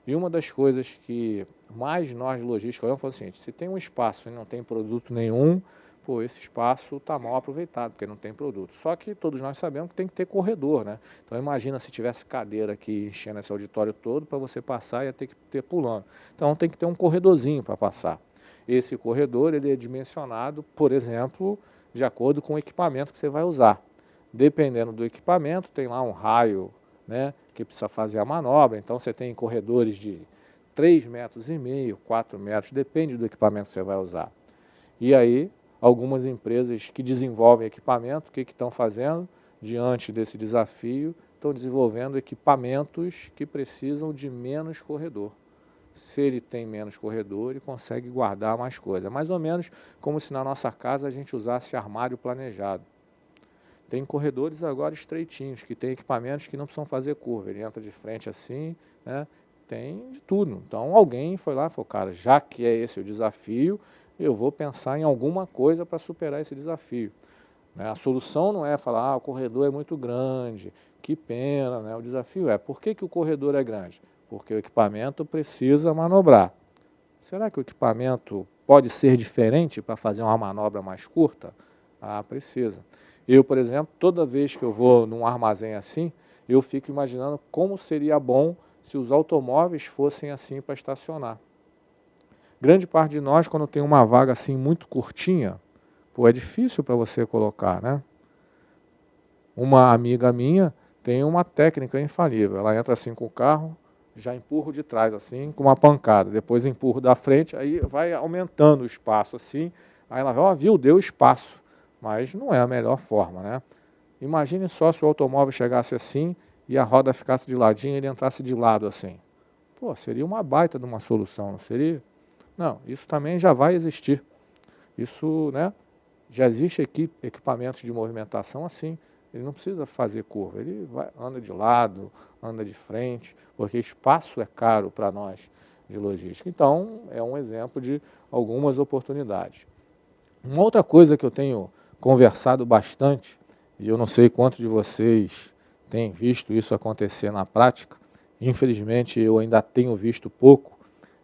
E uma das coisas que mais nós de logística olhamos foi o seguinte, se tem um espaço e não tem produto nenhum, pô, esse espaço está mal aproveitado, porque não tem produto. Só que todos nós sabemos que tem que ter corredor, né? Então imagina se tivesse cadeira aqui enchendo esse auditório todo, para você passar ia ter que ter pulando. Então tem que ter um corredorzinho para passar. Esse corredor ele é dimensionado, por exemplo, de acordo com o equipamento que você vai usar. Dependendo do equipamento, tem lá um raio, né, que precisa fazer a manobra, então você tem corredores de 3,5 metros, 4 metros, depende do equipamento que você vai usar. E aí, algumas empresas que desenvolvem equipamento, o que estão fazendo? Diante desse desafio, estão desenvolvendo equipamentos que precisam de menos corredor. Se ele tem menos corredor, ele consegue guardar mais coisa. Mais ou menos como se na nossa casa a gente usasse armário planejado. Tem corredores agora estreitinhos, que tem equipamentos que não precisam fazer curva. Ele entra de frente assim, né? Tem de tudo. Então alguém foi lá e falou, cara, já que é esse o desafio, eu vou pensar em alguma coisa para superar esse desafio. Né? A solução não é falar, o corredor é muito grande, que pena. Né? O desafio é, por que o corredor é grande? Porque o equipamento precisa manobrar. Será que o equipamento pode ser diferente para fazer uma manobra mais curta? Ah, precisa. Eu, por exemplo, toda vez que eu vou num armazém assim, eu fico imaginando como seria bom se os automóveis fossem assim para estacionar. Grande parte de nós, quando tem uma vaga assim muito curtinha, pô, é difícil para você colocar, né? Uma amiga minha tem uma técnica infalível. Ela entra assim com o carro, já empurro de trás assim, com uma pancada. Depois empurro da frente, aí vai aumentando o espaço assim. Aí ela vai, ó, viu, deu espaço. Mas não é a melhor forma, né? Imagine só se o automóvel chegasse assim e a roda ficasse de ladinho e ele entrasse de lado assim. Pô, seria uma baita de uma solução, não seria? Não, isso também já vai existir. Isso, né? Já existe equipamentos de movimentação assim. Ele não precisa fazer curva, ele anda de lado, anda de frente, porque espaço é caro para nós de logística. Então, é um exemplo de algumas oportunidades. Uma outra coisa que eu tenho conversado bastante, e eu não sei quantos de vocês têm visto isso acontecer na prática, infelizmente eu ainda tenho visto pouco.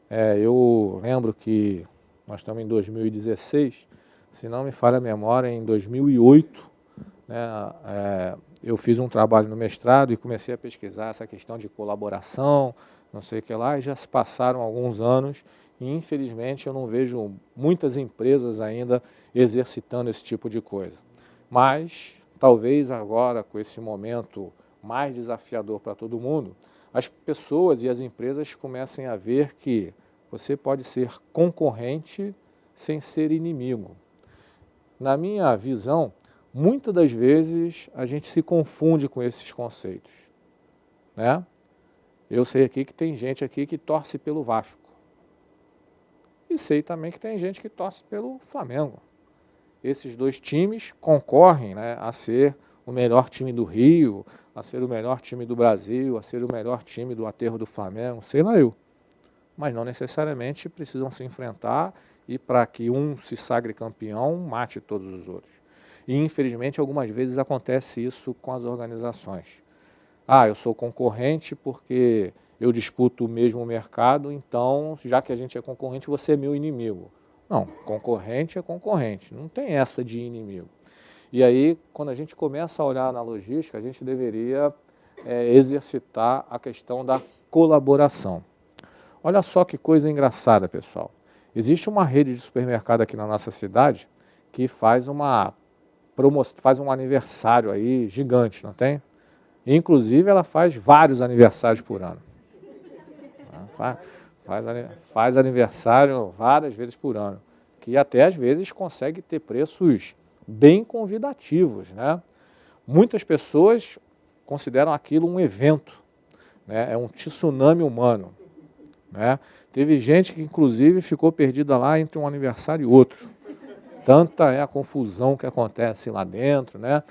Eu lembro que nós estamos em 2016, se não me falha a memória, em 2008, né, eu fiz um trabalho no mestrado e comecei a pesquisar essa questão de colaboração, não sei o que lá, e já se passaram alguns anos e infelizmente eu não vejo muitas empresas ainda exercitando esse tipo de coisa. Mas talvez agora, com esse momento mais desafiador para todo mundo, as pessoas e as empresas comecem a ver que você pode ser concorrente sem ser inimigo. Na minha visão, muitas das vezes a gente se confunde com esses conceitos, né? Eu sei aqui que tem gente aqui que torce pelo Vasco. E sei também que tem gente que torce pelo Flamengo. Esses dois times concorrem, né, a ser o melhor time do Rio, a ser o melhor time do Brasil, a ser o melhor time do aterro do Flamengo, sei lá eu. Mas não necessariamente precisam se enfrentar e para que um se sagre campeão, mate todos os outros. E, infelizmente, algumas vezes acontece isso com as organizações. Ah, eu sou concorrente porque eu disputo o mesmo mercado, então, já que a gente é concorrente, você é meu inimigo. Não, concorrente é concorrente, não tem essa de inimigo. E aí, quando a gente começa a olhar na logística, a gente deveria exercitar a questão da colaboração. Olha só que coisa engraçada, pessoal. Existe uma rede de supermercado aqui na nossa cidade que faz um aniversário aí gigante, não tem? Inclusive, ela faz vários aniversários por ano. Faz aniversário várias vezes por ano, que até às vezes consegue ter preços bem convidativos, né? Muitas pessoas consideram aquilo um evento, né? É um tsunami humano, né? Teve gente que inclusive ficou perdida lá entre um aniversário e outro. Tanta é a confusão que acontece lá dentro, né?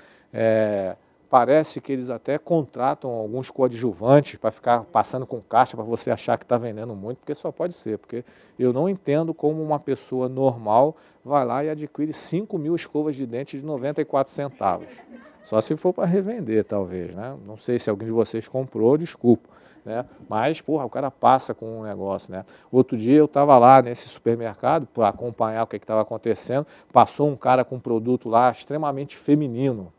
Parece que eles até contratam alguns coadjuvantes para ficar passando com caixa para você achar que está vendendo muito, porque só pode ser, porque eu não entendo como uma pessoa normal vai lá e adquire 5.000 escovas de dente de 94 centavos. Só se for para revender, talvez, né? Não sei se alguém de vocês comprou, desculpa, né? Mas, porra, o cara passa com um negócio, né? Outro dia eu estava lá nesse supermercado para acompanhar o que estava acontecendo, passou um cara com um produto lá extremamente feminino.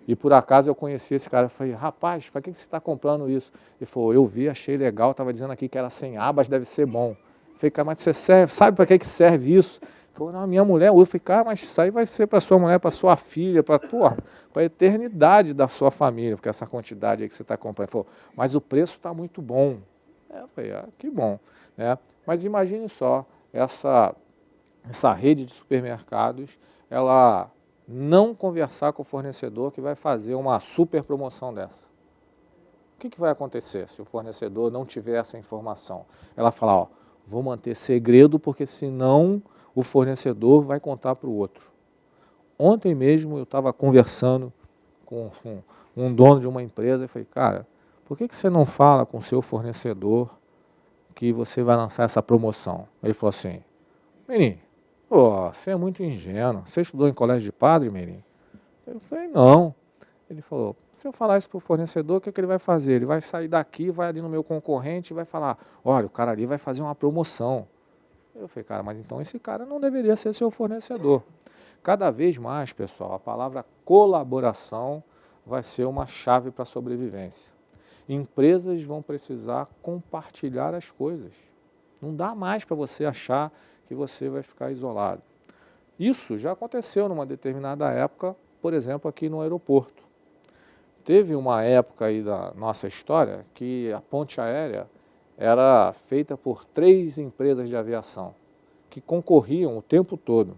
E por acaso eu conheci esse cara, eu falei, rapaz, para que você está comprando isso? Ele falou, eu vi, achei legal, estava dizendo aqui que era sem abas, deve ser bom. Eu falei, cara, mas você sabe para que serve isso? Ele falou, não, minha mulher usa. Eu falei, cara, mas isso aí vai ser para sua mulher, para sua filha, para a eternidade da sua família, porque essa quantidade aí que você está comprando. Ele falou, mas o preço está muito bom. Eu falei, que bom. Né? Mas imagine só, essa rede de supermercados, ela não conversar com o fornecedor que vai fazer uma super promoção dessa. O que vai acontecer se o fornecedor não tiver essa informação? Ela fala, ó, vou manter segredo porque senão o fornecedor vai contar para o outro. Ontem mesmo eu estava conversando com um dono de uma empresa e falei, cara, por que você não fala com o seu fornecedor que você vai lançar essa promoção? Ele falou assim, menino, você é muito ingênuo. Você estudou em colégio de padre, menino? Eu falei, não. Ele falou, se eu falar isso para o fornecedor, o que ele vai fazer? Ele vai sair daqui, vai ali no meu concorrente e vai falar, olha, o cara ali vai fazer uma promoção. Eu falei, cara, mas então esse cara não deveria ser seu fornecedor. Cada vez mais, pessoal, a palavra colaboração vai ser uma chave para a sobrevivência. Empresas vão precisar compartilhar as coisas. Não dá mais para você achar que você vai ficar isolado. Isso já aconteceu numa determinada época, por exemplo, aqui no aeroporto. Teve uma época aí da nossa história que a ponte aérea era feita por 3 empresas de aviação, que concorriam o tempo todo.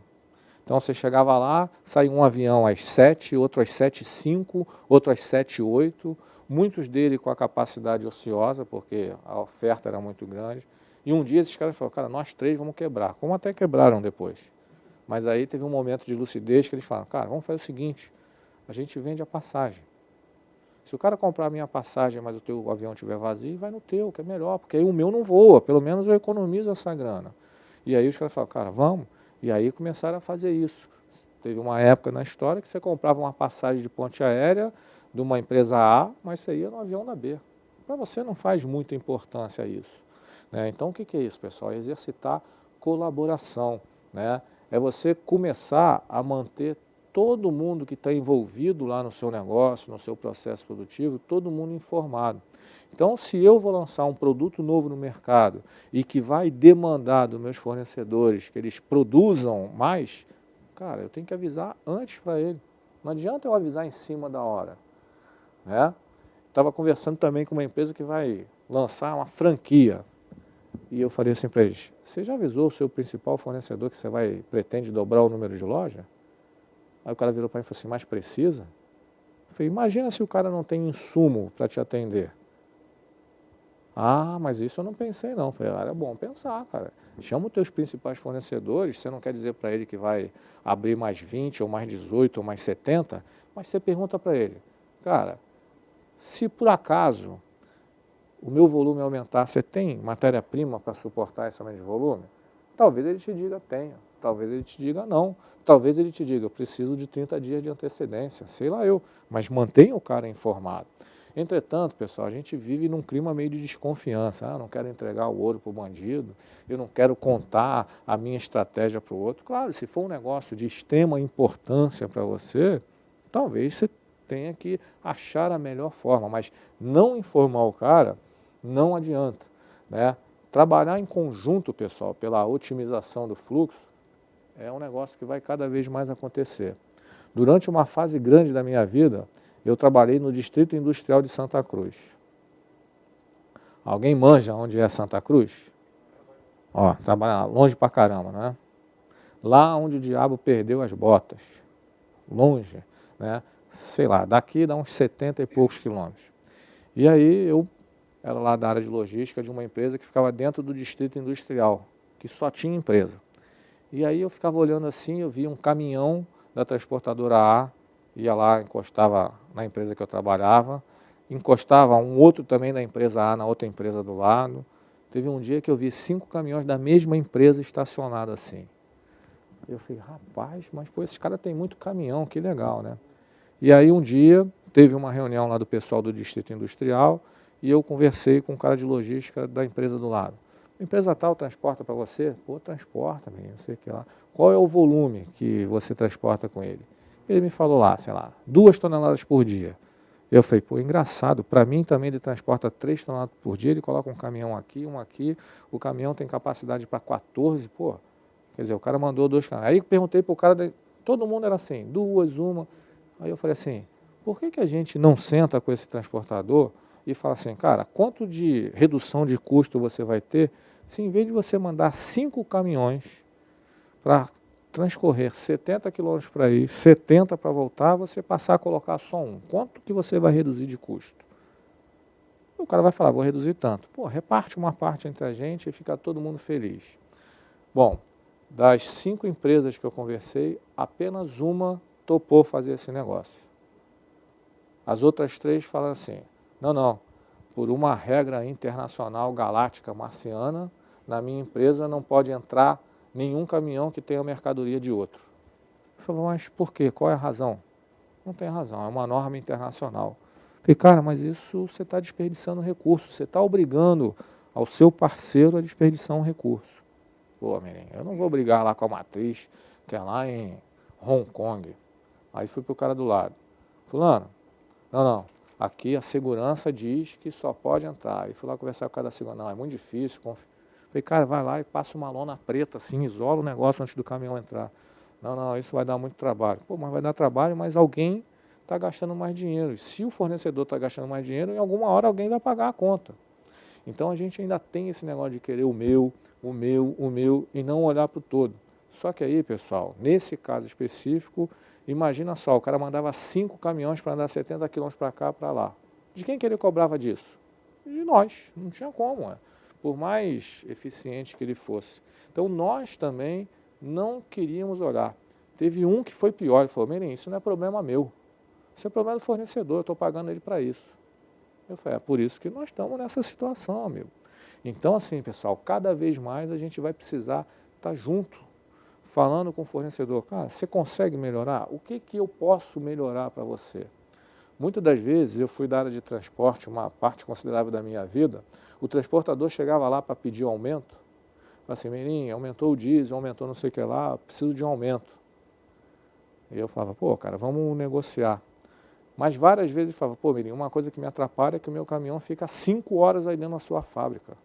Então você chegava lá, saía um avião às 7, outro às 7h05, outro às 7h08, muitos deles com a capacidade ociosa, porque a oferta era muito grande. E um dia esses caras falaram, cara, nós 3 vamos quebrar, como até quebraram depois. Mas aí teve um momento de lucidez que eles falaram, cara, vamos fazer o seguinte, a gente vende a passagem. Se o cara comprar a minha passagem, mas o teu avião estiver vazio, vai no teu, que é melhor, porque aí o meu não voa, pelo menos eu economizo essa grana. E aí os caras falaram, cara, vamos. E aí começaram a fazer isso. Teve uma época na história que você comprava uma passagem de ponte aérea de uma empresa A, mas você ia no avião da B. Para você não faz muita importância isso. Né? Então o que é isso, pessoal? É exercitar colaboração. Né? É você começar a manter todo mundo que está envolvido lá no seu negócio, no seu processo produtivo, todo mundo informado. Então, se eu vou lançar um produto novo no mercado e que vai demandar dos meus fornecedores que eles produzam mais, cara, eu tenho que avisar antes para ele. Não adianta eu avisar em cima da hora. Né? Estava conversando também com uma empresa que vai lançar uma franquia. E eu falei assim para eles, você já avisou o seu principal fornecedor que você pretende dobrar o número de loja? Aí o cara virou para mim e falou assim, mas precisa? Eu falei, imagina se o cara não tem insumo para te atender. Ah, mas isso eu não pensei não. Eu falei, era bom pensar, cara. Chama os teus principais fornecedores, você não quer dizer para ele que vai abrir mais 20, ou mais 18, ou mais 70, mas você pergunta para ele, cara, se por acaso o meu volume aumentar, você tem matéria-prima para suportar esse aumento de volume? Talvez ele te diga tenha, talvez ele te diga não, talvez ele te diga eu preciso de 30 dias de antecedência, sei lá eu, mas mantenha o cara informado. Entretanto, pessoal, a gente vive num clima meio de desconfiança. Eu não quero entregar o ouro para o bandido, eu não quero contar a minha estratégia para o outro. Claro, se for um negócio de extrema importância para você, talvez você tenha que achar a melhor forma, mas não informar o cara não adianta, né? Trabalhar em conjunto, pessoal, pela otimização do fluxo, é um negócio que vai cada vez mais acontecer. Durante uma fase grande da minha vida, eu trabalhei no Distrito Industrial de Santa Cruz. Alguém manja onde é Santa Cruz? Ó, trabalha longe pra caramba, né? Lá onde o diabo perdeu as botas. Longe, né? Sei lá, daqui dá uns 70 e poucos quilômetros. E aí eu era lá da área de logística de uma empresa que ficava dentro do Distrito Industrial, que só tinha empresa. E aí eu ficava olhando assim, eu via um caminhão da transportadora A, ia lá, encostava na empresa que eu trabalhava, encostava um outro também da empresa A na outra empresa do lado. Teve um dia que eu vi 5 caminhões da mesma empresa estacionados assim. Eu falei, rapaz, mas pô, esses caras têm muito caminhão, que legal, né? E aí um dia teve uma reunião lá do pessoal do Distrito Industrial e eu conversei com um cara de logística da empresa do lado. A empresa tal transporta para você? Pô, transporta, menino, não sei o que lá. Qual é o volume que você transporta com ele? Ele me falou lá, sei lá, 2 toneladas por dia. Eu falei, pô, engraçado, para mim também ele transporta 3 toneladas por dia, ele coloca um caminhão aqui, um aqui, o caminhão tem capacidade para 14, pô. Quer dizer, o cara mandou 2 caminhões. Aí eu perguntei para o cara, todo mundo era assim, 2, uma. Aí eu falei assim, por que a gente não senta com esse transportador e fala assim, cara, quanto de redução de custo você vai ter se em vez de você mandar 5 caminhões para transcorrer 70 quilômetros para ir, 70 para voltar, você passar a colocar só um. Quanto que você vai reduzir de custo? O cara vai falar, vou reduzir tanto. Pô, reparte uma parte entre a gente e fica todo mundo feliz. Bom, das 5 empresas que eu conversei, apenas uma topou fazer esse negócio. As outras 3 falam assim, não, por uma regra internacional galáctica marciana, na minha empresa não pode entrar nenhum caminhão que tenha mercadoria de outro. Eu falei, mas por quê? Qual é a razão? Não tem razão, é uma norma internacional. Eu falei, cara, mas isso você está desperdiçando recurso, você está obrigando ao seu parceiro a desperdiçar um recurso. Pô, menino, eu não vou brigar lá com a matriz, que é lá em Hong Kong. Aí fui pro cara do lado. Fulano, não, aqui a segurança diz que só pode entrar. Aí fui lá conversar com o cara da segurança. Não, é muito difícil. Falei, cara, vai lá e passa uma lona preta assim, isola o negócio antes do caminhão entrar. Não, isso vai dar muito trabalho. Pô, mas vai dar trabalho, mas alguém está gastando mais dinheiro. E se o fornecedor está gastando mais dinheiro, em alguma hora alguém vai pagar a conta. Então a gente ainda tem esse negócio de querer o meu, e não olhar para o todo. Só que aí, pessoal, nesse caso específico, imagina só, o cara mandava 5 caminhões para andar 70 quilômetros para cá, para lá. De quem que ele cobrava disso? De nós, não tinha como, por mais eficiente que ele fosse. Então nós também não queríamos olhar. Teve um que foi pior, ele falou, Merim, isso não é problema meu, isso é problema do fornecedor, eu estou pagando ele para isso. Eu falei, é por isso que nós estamos nessa situação, amigo. Então, assim, pessoal, cada vez mais a gente vai precisar estar junto, falando com o fornecedor. Cara, você consegue melhorar? O que eu posso melhorar para você? Muitas das vezes, eu fui da área de transporte, uma parte considerável da minha vida, o transportador chegava lá para pedir um aumento, falava assim, Merim, aumentou o diesel, aumentou não sei o que lá, preciso de um aumento. E eu falava, pô, cara, vamos negociar. Mas várias vezes ele falava, pô, Mirim, uma coisa que me atrapalha é que o meu caminhão fica 5 horas aí dentro da sua fábrica.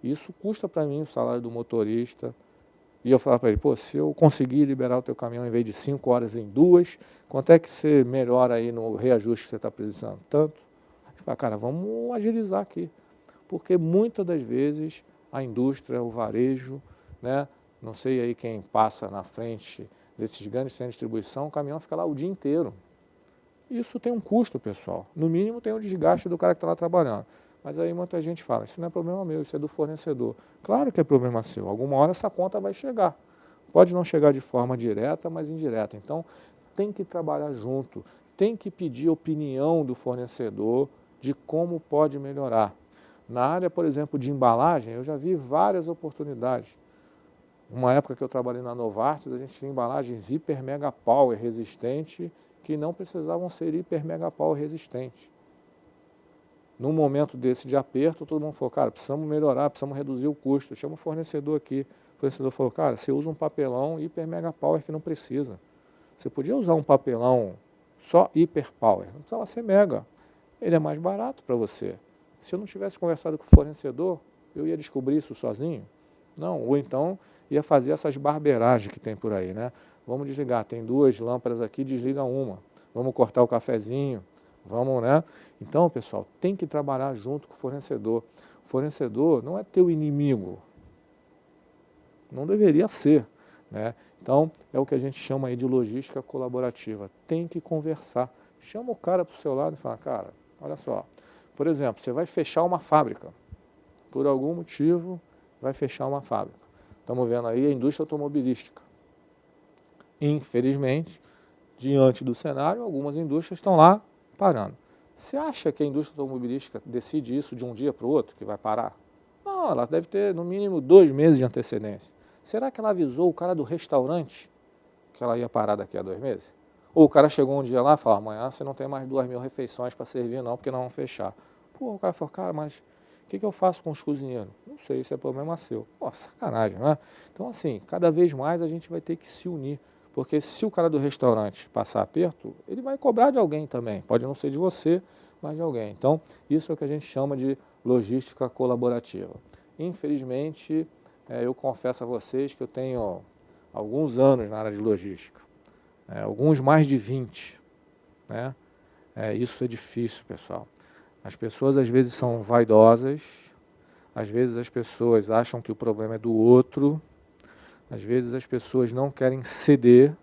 Isso custa para mim o salário do motorista. E eu falava para ele, pô, se eu conseguir liberar o teu caminhão em vez de 5 horas em 2, quanto é que você melhora aí no reajuste que você está precisando? Tanto. Ele falava, cara, vamos agilizar aqui. Porque muitas das vezes a indústria, o varejo, né, não sei aí quem passa na frente desses grandes centros de distribuição, o caminhão fica lá o dia inteiro. Isso tem um custo, pessoal. No mínimo tem um desgaste do cara que está lá trabalhando. Mas aí muita gente fala, isso não é problema meu, isso é do fornecedor. Claro que é problema seu. Alguma hora essa conta vai chegar. Pode não chegar de forma direta, mas indireta. Então, tem que trabalhar junto. Tem que pedir opinião do fornecedor de como pode melhorar. Na área, por exemplo, de embalagem, eu já vi várias oportunidades. Uma época que eu trabalhei na Novartis, a gente tinha embalagens hiper mega power resistente que não precisavam ser hiper mega power resistentes. Num momento desse de aperto, todo mundo falou, cara, precisamos melhorar, precisamos reduzir o custo. Chama o fornecedor aqui. O fornecedor falou, cara, você usa um papelão hiper mega power que não precisa. Você podia usar um papelão só hiper power, não precisava ser mega. Ele é mais barato para você. Se eu não tivesse conversado com o fornecedor, eu ia descobrir isso sozinho? Não, ou então ia fazer essas barberagens que tem por aí, né? Vamos desligar, tem 2 lâmpadas aqui, desliga uma. Vamos cortar o cafezinho, vamos, né? Então, pessoal, tem que trabalhar junto com o fornecedor. O fornecedor não é teu inimigo. Não deveria ser, né? Então, é o que a gente chama aí de logística colaborativa. Tem que conversar. Chama o cara para o seu lado e fala, cara, olha só. Por exemplo, você vai fechar uma fábrica. Por algum motivo, vai fechar uma fábrica. Estamos vendo aí a indústria automobilística. Infelizmente, diante do cenário, algumas indústrias estão lá parando. Você acha que a indústria automobilística decide isso de um dia para o outro, que vai parar? Não, ela deve ter no mínimo 2 meses de antecedência. Será que ela avisou o cara do restaurante que ela ia parar daqui a 2 meses? Ou o cara chegou um dia lá e falou, amanhã você não tem mais 2.000 refeições para servir não, porque não vão fechar. Pô, o cara falou, cara, mas o que eu faço com os cozinheiros? Não sei, isso é problema seu. Pô, sacanagem, não é? Então, assim, cada vez mais a gente vai ter que se unir. Porque se o cara do restaurante passar aperto, ele vai cobrar de alguém também. Pode não ser de você, mas de alguém. Então, isso é o que a gente chama de logística colaborativa. Infelizmente, eu confesso a vocês que eu tenho alguns anos na área de logística. Alguns mais de 20. Né? Isso é difícil, pessoal. As pessoas às vezes são vaidosas, às vezes as pessoas acham que o problema é do outro, às vezes as pessoas não querem ceder,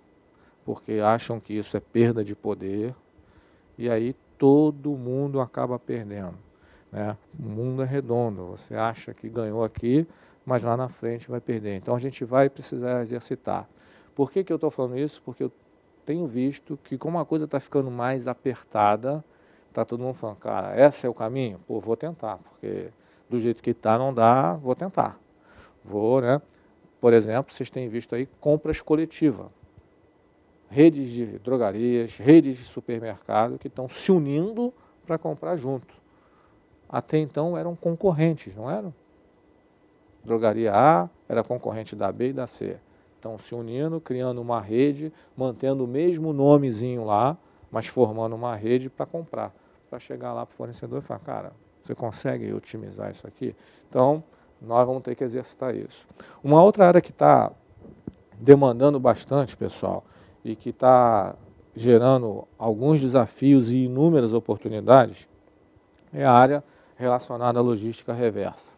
porque acham que isso é perda de poder, e aí todo mundo acaba perdendo. Né? O mundo é redondo, você acha que ganhou aqui, mas lá na frente vai perder. Então a gente vai precisar exercitar. Por que eu estou falando isso? Porque eu tenho visto que como a coisa está ficando mais apertada, está todo mundo falando, cara, esse é o caminho? Pô, vou tentar, porque do jeito que está não dá, vou tentar. Vou, né? Por exemplo, vocês têm visto aí compras coletivas. Redes de drogarias, redes de supermercado que estão se unindo para comprar junto. Até então eram concorrentes, não eram? Drogaria A era concorrente da B e da C. Estão se unindo, criando uma rede, mantendo o mesmo nomezinho lá, mas formando uma rede para comprar. Para chegar lá para o fornecedor e falar, cara, você consegue otimizar isso aqui? Então, nós vamos ter que exercitar isso. Uma outra área que está demandando bastante, pessoal, e que está gerando alguns desafios e inúmeras oportunidades, é a área relacionada à logística reversa.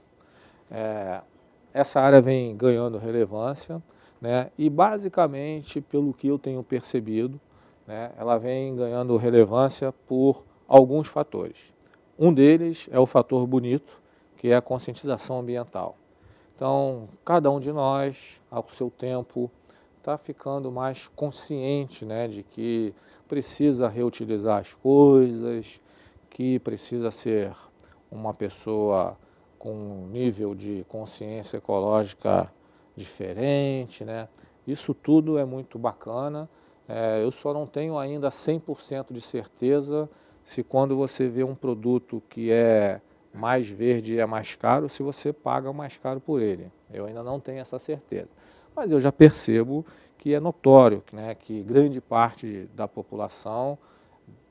Essa área vem ganhando relevância, né, e basicamente, pelo que eu tenho percebido, né, ela vem ganhando relevância por alguns fatores. Um deles é o fator bonito, que é a conscientização ambiental. Então, cada um de nós, ao seu tempo, está ficando mais consciente, né, de que precisa reutilizar as coisas, que precisa ser uma pessoa com um nível de consciência ecológica diferente, né? Isso tudo é muito bacana. Eu só não tenho ainda 100% de certeza se quando você vê um produto que é mais verde e é mais caro, se você paga mais caro por ele. Eu ainda não tenho essa certeza. Mas eu já percebo que é notório, né, que grande parte da população,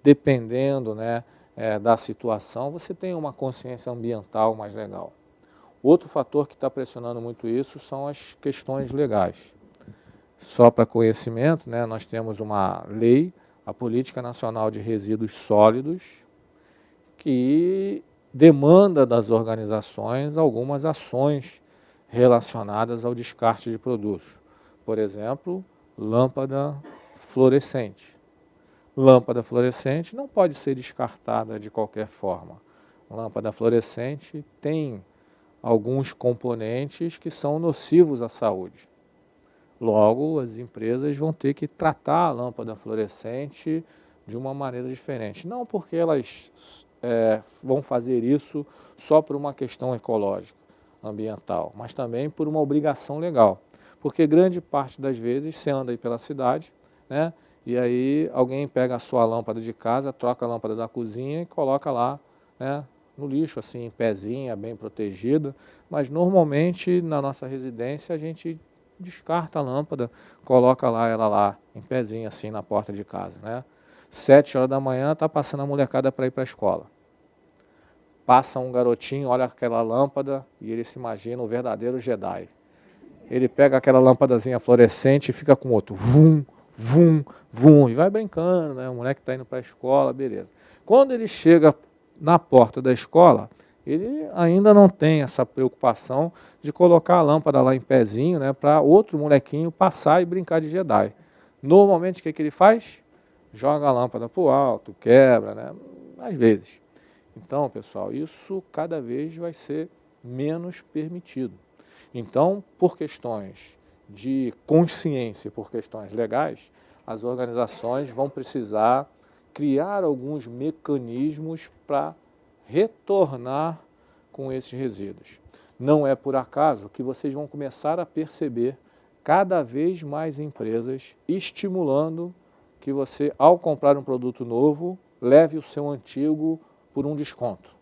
dependendo, né, da situação, você tem uma consciência ambiental mais legal. Outro fator que está pressionando muito isso são as questões legais. Só para conhecimento, né, nós temos uma lei, a Política Nacional de Resíduos Sólidos, que demanda das organizações algumas ações relacionadas ao descarte de produtos. Por exemplo, lâmpada fluorescente. Lâmpada fluorescente não pode ser descartada de qualquer forma. Lâmpada fluorescente tem alguns componentes que são nocivos à saúde. Logo, as empresas vão ter que tratar a lâmpada fluorescente de uma maneira diferente. Não porque elas vão fazer isso só por uma questão ecológica, ambiental, mas também por uma obrigação legal. Porque grande parte das vezes você anda aí pela cidade, né? E aí alguém pega a sua lâmpada de casa, troca a lâmpada da cozinha e coloca lá, né, no lixo, assim, em pezinha, bem protegida. Mas normalmente na nossa residência a gente descarta a lâmpada, coloca lá ela lá, em pezinha, assim, na porta de casa, né? 7 horas da manhã tá passando a molecada para ir para a escola. Passa um garotinho, olha aquela lâmpada e ele se imagina o verdadeiro Jedi. Ele pega aquela lâmpadazinha fluorescente e fica com outro, vum, vum, vum, e vai brincando, né? O moleque está indo para a escola, beleza. Quando ele chega na porta da escola, ele ainda não tem essa preocupação de colocar a lâmpada lá em pezinho, né? Para outro molequinho passar e brincar de Jedi. Normalmente, o que ele faz? Joga a lâmpada para o alto, quebra, né? Às vezes. Então, pessoal, isso cada vez vai ser menos permitido. Então, por questões de consciência, por questões legais, as organizações vão precisar criar alguns mecanismos para retornar com esses resíduos. Não é por acaso que vocês vão começar a perceber cada vez mais empresas estimulando que você, ao comprar um produto novo, leve o seu antigo por um desconto.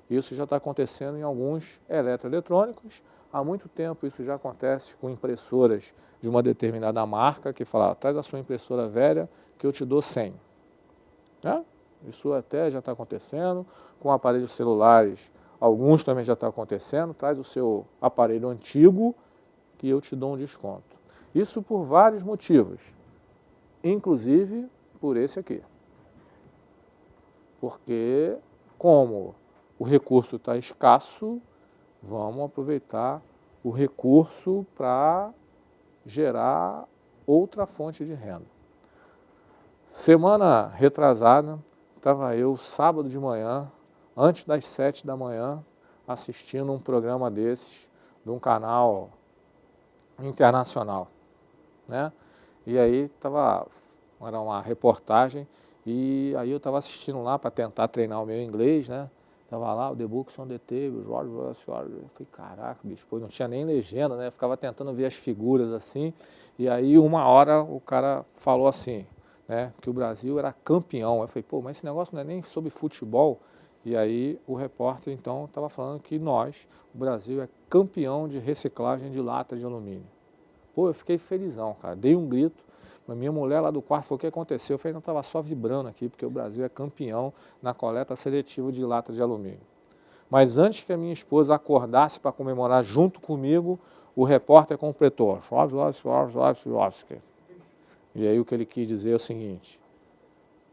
Isso já está acontecendo em alguns eletroeletrônicos. Há muito tempo isso já acontece com impressoras de uma determinada marca que fala, traz a sua impressora velha que eu te dou 100. Né? Isso até já está acontecendo. Com aparelhos celulares, alguns também já está acontecendo. Traz o seu aparelho antigo que eu te dou um desconto. Isso por vários motivos, inclusive por esse aqui. Porque como o recurso está escasso, vamos aproveitar o recurso para gerar outra fonte de renda. Semana retrasada, estava eu, sábado de manhã, antes das 7 da manhã, assistindo um programa desses, de um canal internacional, né? E aí era uma reportagem, e aí eu estava assistindo lá para tentar treinar o meu inglês, né? Tava lá, o The Books on the Table, eu falei, caraca, bicho, pô, não tinha nem legenda, né? Eu ficava tentando ver as figuras assim, e aí uma hora o cara falou assim, né, que o Brasil era campeão. Eu falei, pô, mas esse negócio não é nem sobre futebol. E aí o repórter então estava falando que o Brasil é campeão de reciclagem de lata de alumínio. Pô, eu fiquei felizão, cara, dei um grito. Mas minha mulher lá do quarto falou, o que aconteceu? Eu falei, não, estava só vibrando aqui, porque o Brasil é campeão na coleta seletiva de lata de alumínio. Mas antes que a minha esposa acordasse para comemorar junto comigo, o repórter completou. E aí o que ele quis dizer é o seguinte,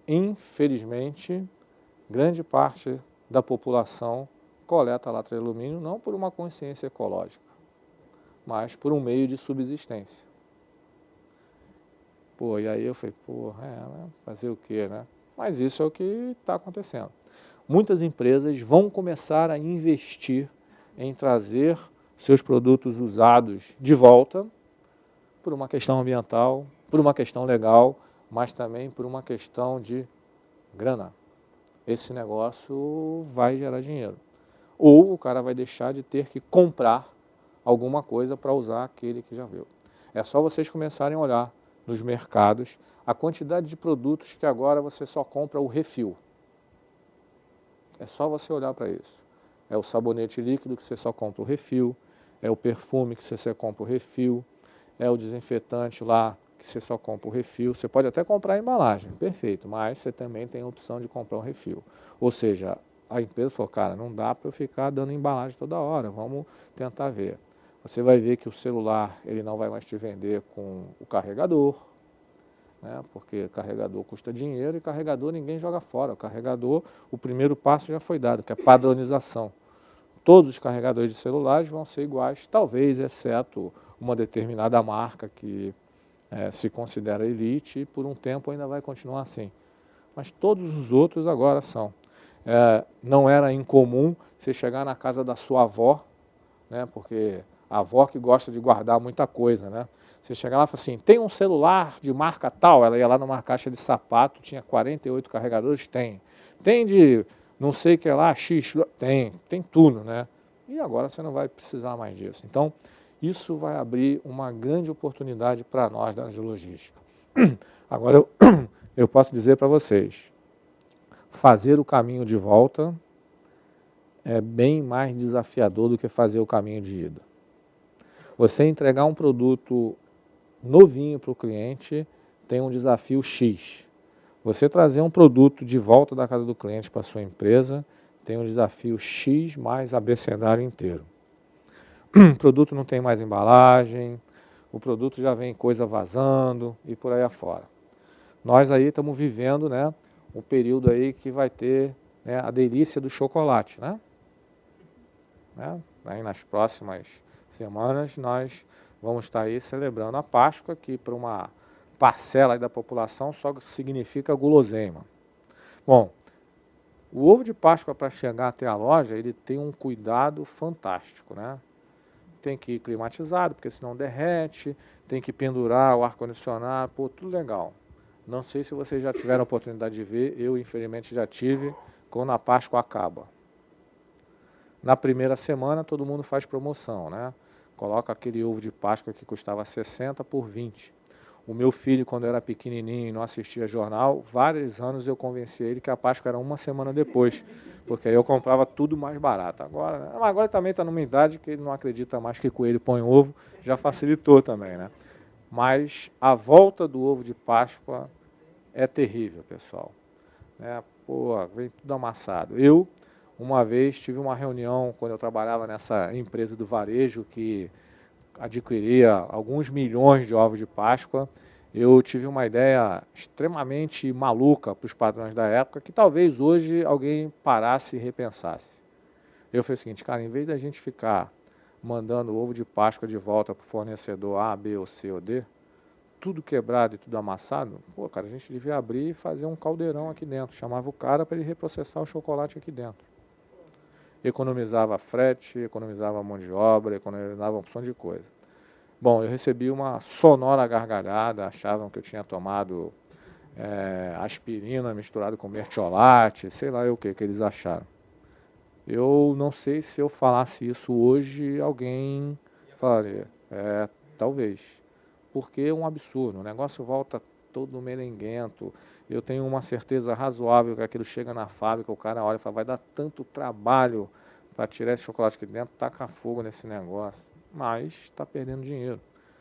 infelizmente, grande parte da população coleta lata de alumínio não por uma consciência ecológica, mas por um meio de subsistência. Pô, e aí eu falei, né, fazer o quê, né? Mas isso é o que está acontecendo. Muitas empresas vão começar a investir em trazer seus produtos usados de volta por uma questão ambiental, por uma questão legal, mas também por uma questão de grana. Esse negócio vai gerar dinheiro. Ou o cara vai deixar de ter que comprar alguma coisa para usar aquele que já viu. É só vocês começarem a olhar nos mercados a quantidade de produtos que agora você só compra o refil. É só você olhar para isso. É o sabonete líquido que você só compra o refil, é o perfume que você só compra o refil, é o desinfetante lá que você só compra o refil. Você pode até comprar a embalagem, perfeito, mas você também tem a opção de comprar um refil. Ou seja, a empresa falou, cara, não dá para eu ficar dando embalagem toda hora, vamos tentar ver. Você vai ver que o celular ele não vai mais te vender com o carregador, né? Porque carregador custa dinheiro e carregador ninguém joga fora. O carregador, o primeiro passo já foi dado, que é padronização. Todos os carregadores de celulares vão ser iguais, talvez exceto uma determinada marca que se considera elite e por um tempo ainda vai continuar assim. Mas todos os outros agora são. Não era incomum você chegar na casa da sua avó, né? Porque a avó que gosta de guardar muita coisa, né? Você chega lá e fala assim, tem um celular de marca tal? Ela ia lá numa caixa de sapato, tinha 48 carregadores? Tem. Tem de não sei o que lá, X? Tem tudo, né? E agora você não vai precisar mais disso. Então, Isso vai abrir uma grande oportunidade para nós da área de logística. Agora, eu posso dizer para vocês, fazer o caminho de volta é bem mais desafiador do que fazer o caminho de ida. Você entregar um produto novinho para o cliente tem um desafio X. Você trazer um produto de volta da casa do cliente para a sua empresa tem um desafio X mais abecedário inteiro. O produto não tem mais embalagem, o produto já vem coisa vazando e por aí afora. Nós aí estamos vivendo, né, um período aí que vai ter, né, a delícia do chocolate, né? Aí nas próximas semanas nós vamos estar aí celebrando a Páscoa, que para uma parcela aí da população só significa guloseima. Bom, o ovo de Páscoa para chegar até a loja, ele tem um cuidado fantástico, né? Tem que ir climatizado, porque senão derrete, tem que pendurar o ar-condicionado, pô, tudo legal. Não sei se vocês já tiveram a oportunidade de ver, eu infelizmente já tive, quando a Páscoa acaba. Na primeira semana todo mundo faz promoção, né? Coloca aquele ovo de Páscoa que custava 60 por 20. O meu filho, quando era pequenininho e não assistia jornal, vários anos eu convenci ele que a Páscoa era uma semana depois, porque aí eu comprava tudo mais barato. Agora também está numa idade que ele não acredita mais que coelho põe ovo, já facilitou também, né? Mas a volta do ovo de Páscoa é terrível, pessoal. Pô, vem tudo amassado. Eu, uma vez, tive uma reunião quando eu trabalhava nessa empresa do varejo que adquiria alguns milhões de ovos de Páscoa. Eu tive uma ideia extremamente maluca para os padrões da época, que talvez hoje alguém parasse e repensasse. Eu falei o seguinte, cara, em vez da gente ficar mandando ovo de Páscoa de volta para o fornecedor A, B ou C ou D, tudo quebrado e tudo amassado, pô, cara, a gente devia abrir e fazer um caldeirão aqui dentro. Chamava o cara para ele reprocessar o chocolate aqui dentro. Economizava frete, economizava mão de obra, economizava uma opção de coisa. Bom, eu recebi uma sonora gargalhada, achavam que eu tinha tomado aspirina misturado com mertiolate, sei lá o que eles acharam. Eu não sei se eu falasse isso hoje, alguém falaria, talvez, porque é um absurdo, o negócio volta todo merenguento, eu tenho uma certeza razoável que aquilo chega na fábrica, o cara olha e fala, vai dar tanto trabalho para tirar esse chocolate aqui dentro, taca fogo nesse negócio, mas está perdendo dinheiro.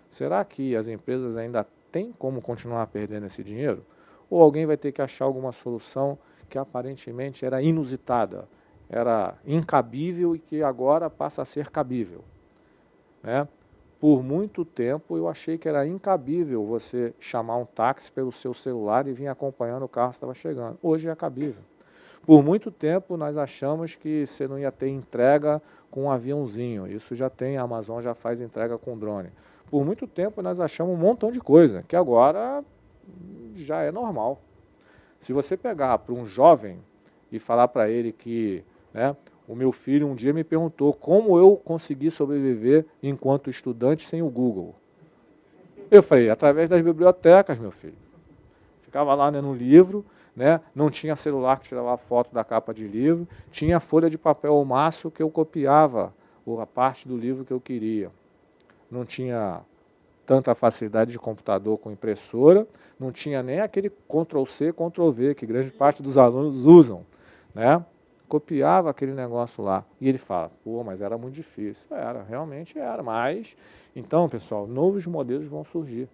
Será que as empresas ainda têm como continuar perdendo esse dinheiro? Ou alguém vai ter que achar alguma solução que aparentemente era inusitada, era incabível e que agora passa a ser cabível, né? Por muito tempo eu achei que era incabível você chamar um táxi pelo seu celular e vir acompanhando o carro que estava chegando. Hoje é cabível. Por muito tempo nós achamos que você não ia ter entrega com um aviãozinho. Isso já tem, a Amazon já faz entrega com drone. Por muito tempo nós achamos um montão de coisa, que agora já é normal. Se você pegar para um jovem e falar para ele que, né, o meu filho um dia me perguntou como eu consegui sobreviver enquanto estudante sem o Google. Eu falei, através das bibliotecas, meu filho. Ficava lá lendo um livro, né? Não tinha celular que tirava foto da capa de livro, tinha folha de papel ao maço que eu copiava a parte do livro que eu queria. Não tinha tanta facilidade de computador com impressora, não tinha nem aquele Ctrl+C, Ctrl+V, que grande parte dos alunos usam, né? Copiava aquele negócio lá. E ele fala, pô, mas era muito difícil. Era, realmente era, mas... Então, pessoal, novos modelos vão surgir.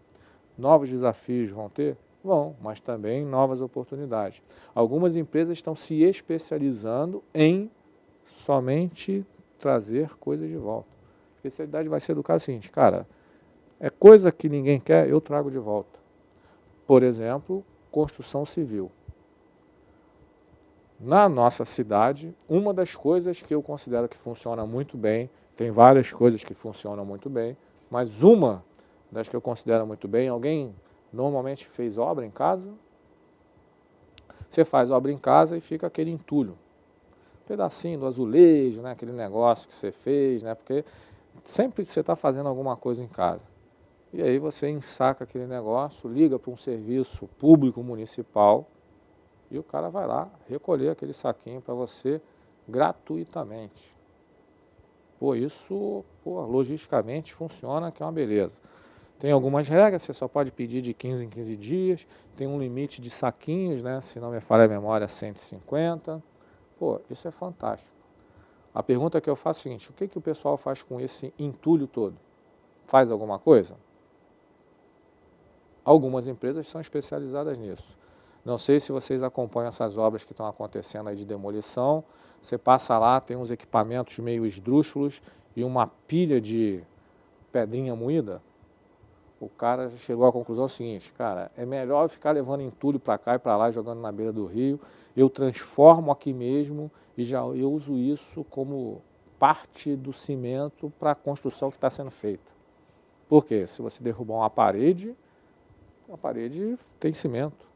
Novos desafios vão ter? Vão, mas também novas oportunidades. Algumas empresas estão se especializando em somente trazer coisas de volta. A especialidade vai ser do cara seguinte, cara, é coisa que ninguém quer, eu trago de volta. Por exemplo, construção civil. Na nossa cidade, uma das coisas que eu considero que funciona muito bem, tem várias coisas que funcionam muito bem, mas uma das que eu considero muito bem, alguém normalmente fez obra em casa? Você faz obra em casa e fica aquele entulho. Um pedacinho do azulejo, né, aquele negócio que você fez, né, porque sempre você está fazendo alguma coisa em casa. E aí você ensaca aquele negócio, liga para um serviço público municipal e o cara vai lá recolher aquele saquinho para você gratuitamente. Pô, isso, pô, logisticamente funciona, que é uma beleza. Tem algumas regras, você só pode pedir de 15 em 15 dias, tem um limite de saquinhos, né? Se não me falha a memória, 150. Pô, isso é fantástico. A pergunta que eu faço é o seguinte: o que, que o pessoal faz com esse entulho todo? Faz alguma coisa? Algumas empresas são especializadas nisso. Não sei se vocês acompanham essas obras que estão acontecendo aí de demolição. Você passa lá, tem uns equipamentos meio esdrúxulos e uma pilha de pedrinha moída. O cara chegou à conclusão seguinte: cara, é melhor eu ficar levando entulho para cá e para lá, jogando na beira do rio. Eu transformo aqui mesmo e já eu uso isso como parte do cimento para a construção que está sendo feita. Por quê? Se você derrubar uma parede, a parede tem cimento.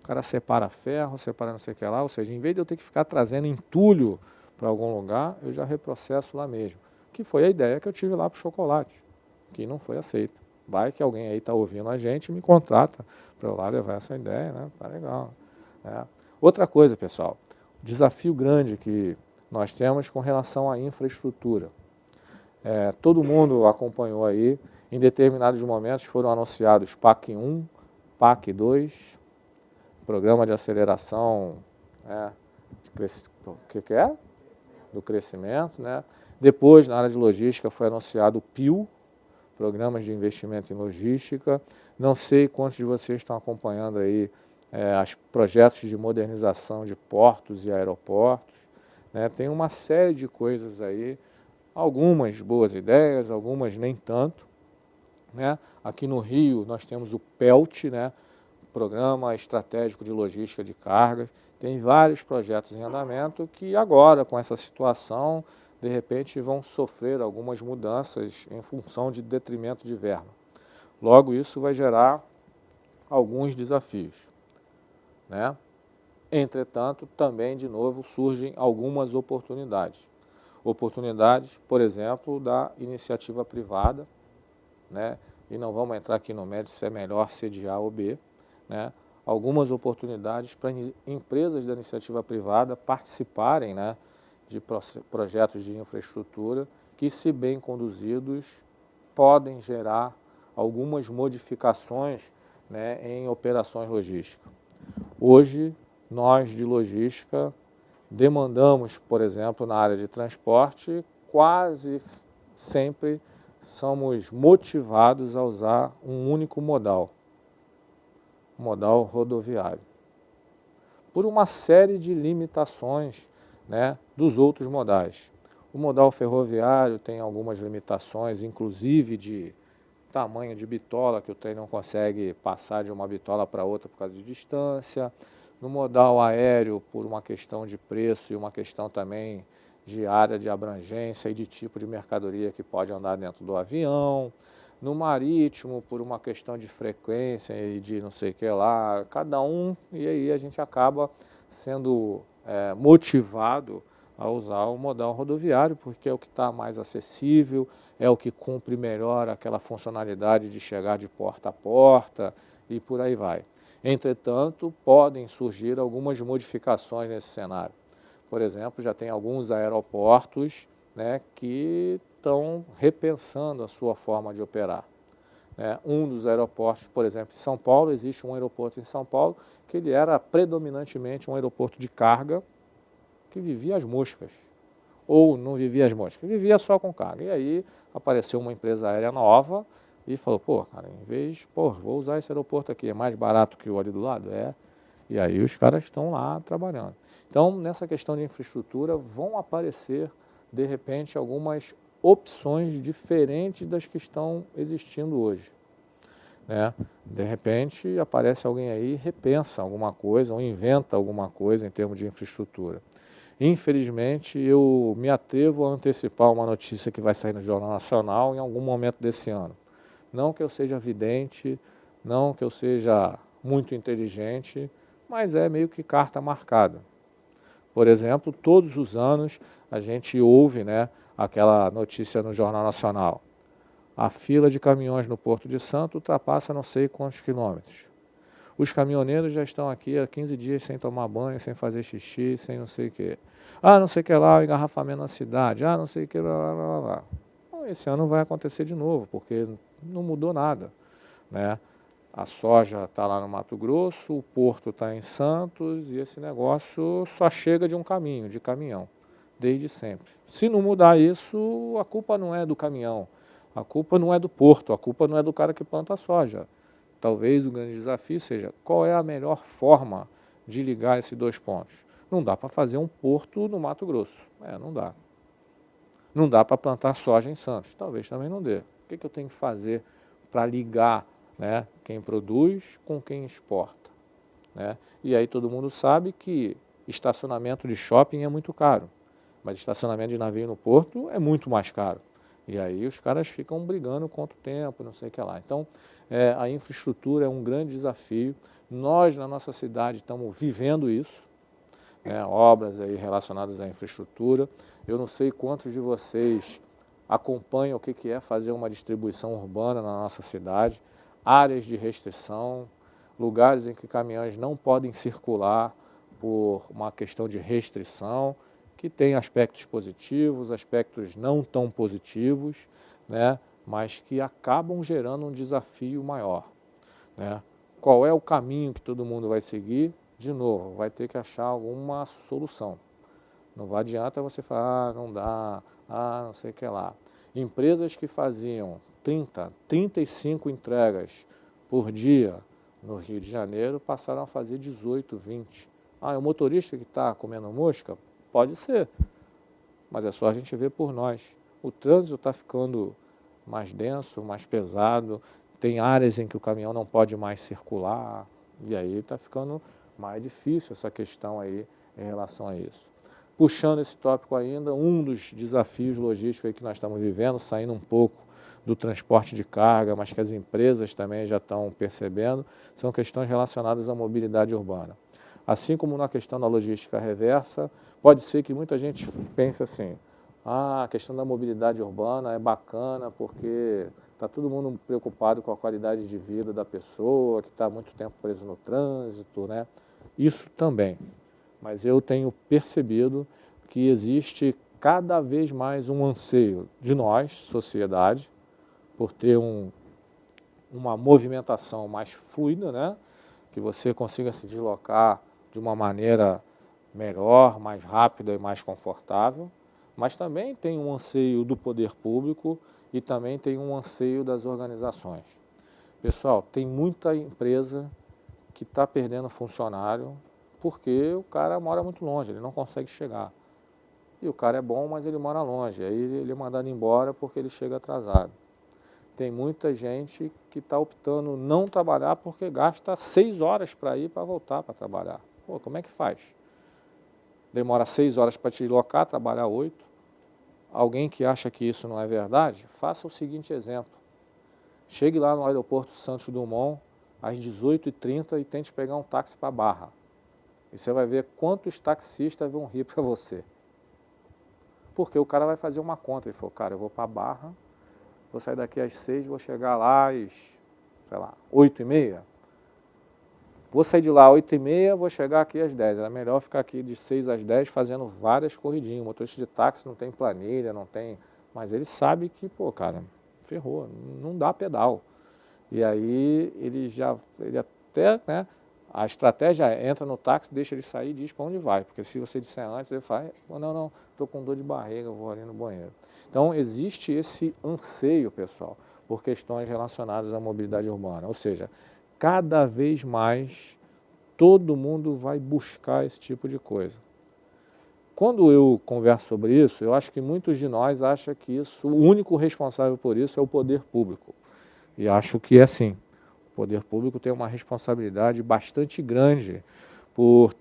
O cara separa ferro, separa não sei o que lá, ou seja, em vez de eu ter que ficar trazendo entulho para algum lugar, eu já reprocesso lá mesmo. Que foi a ideia que eu tive lá para o chocolate, que não foi aceita. Vai que alguém aí está ouvindo a gente e me contrata para eu lá levar essa ideia, né? Tá legal. Outra coisa, pessoal, desafio grande que nós temos com relação à infraestrutura. Todo mundo acompanhou aí, em determinados momentos foram anunciados PAC 1, PAC 2, Programa de Aceleração que é? Do Crescimento, né? Depois, na área de logística, foi anunciado o PIL, Programas de Investimento em Logística. Não sei quantos de vocês estão acompanhando aí os projetos de modernização de portos e aeroportos, né? Tem uma série de coisas aí, algumas boas ideias, algumas nem tanto, né? Aqui no Rio nós temos o PELT, né? Programa Estratégico de Logística de Cargas. Tem vários projetos em andamento que agora, com essa situação, de repente vão sofrer algumas mudanças em função de detrimento de verba. Logo, isso vai gerar alguns desafios, né? Entretanto, também, de novo, surgem algumas oportunidades. Oportunidades, por exemplo, da iniciativa privada, né? E não vamos entrar aqui no mérito se é melhor sediar ou B, né? Algumas oportunidades para empresas da iniciativa privada participarem, né, de projetos de infraestrutura que, se bem conduzidos, podem gerar algumas modificações, né, em operações logísticas. Hoje, nós de logística demandamos, por exemplo, na área de transporte, quase sempre somos motivados a usar um único modal rodoviário, por uma série de limitações, né, dos outros modais. O modal ferroviário tem algumas limitações, inclusive de tamanho de bitola, que o trem não consegue passar de uma bitola para outra por causa de distância. No modal aéreo, por uma questão de preço e uma questão também de área de abrangência e de tipo de mercadoria que pode andar dentro do avião. No marítimo, por uma questão de frequência e de não sei o que lá, cada um, e aí a gente acaba sendo motivado a usar o modal rodoviário, porque é o que está mais acessível, é o que cumpre melhor aquela funcionalidade de chegar de porta a porta e por aí vai. Entretanto, podem surgir algumas modificações nesse cenário. Por exemplo, já tem alguns aeroportos, né, que estão repensando a sua forma de operar. Um dos aeroportos, por exemplo, em São Paulo, existe um aeroporto em São Paulo que ele era predominantemente um aeroporto de carga que vivia as moscas. Ou não vivia as moscas, vivia só com carga. E aí apareceu uma empresa aérea nova e falou, pô, cara, em vez, vou usar esse aeroporto aqui, é mais barato que o ali do lado? E aí os caras estão lá trabalhando. Então, nessa questão de infraestrutura, vão aparecer, de repente, algumas opções diferentes das que estão existindo hoje, né? De repente, aparece alguém aí e repensa alguma coisa ou inventa alguma coisa em termos de infraestrutura. Infelizmente, eu me atrevo a antecipar uma notícia que vai sair no Jornal Nacional em algum momento desse ano. Não que eu seja vidente, não que eu seja muito inteligente, mas é meio que carta marcada. Por exemplo, todos os anos a gente ouve, né, aquela notícia no Jornal Nacional. A fila de caminhões no Porto de Santo ultrapassa não sei quantos quilômetros. Os caminhoneiros já estão aqui há 15 dias sem tomar banho, sem fazer xixi, sem não sei o quê. Ah, não sei o que lá, o engarrafamento na cidade. Ah, não sei o que lá. Então, esse ano vai acontecer de novo, porque não mudou nada, né? A soja está lá no Mato Grosso, o porto está em Santos e esse negócio só chega de um caminho, de caminhão, desde sempre. Se não mudar isso, a culpa não é do caminhão, a culpa não é do porto, a culpa não é do cara que planta a soja. Talvez o grande desafio seja qual é a melhor forma de ligar esses dois pontos. Não dá para fazer um porto no Mato Grosso, não dá. Não dá para plantar soja em Santos, talvez também não dê. O que eu tenho que fazer para ligar, né, quem produz com quem exporta, né? E aí todo mundo sabe que estacionamento de shopping é muito caro, mas estacionamento de navio no porto é muito mais caro. E aí os caras ficam brigando quanto tempo, não sei o que lá. Então, a infraestrutura é um grande desafio. Nós, na nossa cidade, estamos vivendo isso, né, obras aí relacionadas à infraestrutura. Eu não sei quantos de vocês acompanham o que é fazer uma distribuição urbana na nossa cidade, áreas de restrição, lugares em que caminhões não podem circular por uma questão de restrição, que tem aspectos positivos, aspectos não tão positivos, né, mas que acabam gerando um desafio maior, né? Qual é o caminho que todo mundo vai seguir? De novo, vai ter que achar alguma solução. Não adianta você falar, não dá, não sei o que lá. Empresas que faziam 30, 35 entregas por dia no Rio de Janeiro passaram a fazer 18, 20. É o motorista que está comendo mosca? Pode ser, mas é só a gente ver por nós. O trânsito está ficando mais denso, mais pesado, tem áreas em que o caminhão não pode mais circular, e aí está ficando mais difícil essa questão aí em relação a isso. Puxando esse tópico ainda, um dos desafios logísticos aí que nós estamos vivendo, saindo um pouco do transporte de carga, mas que as empresas também já estão percebendo, são questões relacionadas à mobilidade urbana. Assim como na questão da logística reversa, pode ser que muita gente pense assim, a questão da mobilidade urbana é bacana porque está todo mundo preocupado com a qualidade de vida da pessoa, que está muito tempo preso no trânsito, né? Isso também. Mas eu tenho percebido que existe cada vez mais um anseio de nós, sociedade, por ter uma movimentação mais fluida, né? Que você consiga se deslocar de uma maneira melhor, mais rápida e mais confortável, mas também tem um anseio do poder público e também tem um anseio das organizações. Pessoal, tem muita empresa que está perdendo funcionário porque o cara mora muito longe, ele não consegue chegar. E o cara é bom, mas ele mora longe, aí ele é mandado embora porque ele chega atrasado. Tem muita gente que está optando não trabalhar porque gasta 6 horas para ir para voltar para trabalhar. Pô, como é que faz? Demora 6 horas para te deslocar, trabalhar 8. Alguém que acha que isso não é verdade, faça o seguinte exemplo. Chegue lá no aeroporto Santos Dumont às 18h30 e tente pegar um táxi para Barra. E você vai ver quantos taxistas vão rir para você. Porque o cara vai fazer uma conta. Ele falou, cara, eu vou para Barra, vou sair daqui às 6, vou chegar lá às, 8h30. Vou sair de lá às 8h30, vou chegar aqui às 10. Era melhor ficar aqui de 6 às 10 fazendo várias corridinhas. O motorista de táxi não tem planilha, não tem... Mas ele sabe que, pô, cara, ferrou, não dá pedal. E aí ele até, né, a estratégia entra no táxi, deixa ele sair e diz para onde vai. Porque se você disser antes, ele fala, não, estou com dor de barriga, vou ali no banheiro. Então existe esse anseio, pessoal, por questões relacionadas à mobilidade urbana. Ou seja, cada vez mais todo mundo vai buscar esse tipo de coisa. Quando eu converso sobre isso, eu acho que muitos de nós acham que o único responsável por isso é o poder público. E acho que é assim. O poder público tem uma responsabilidade bastante grande por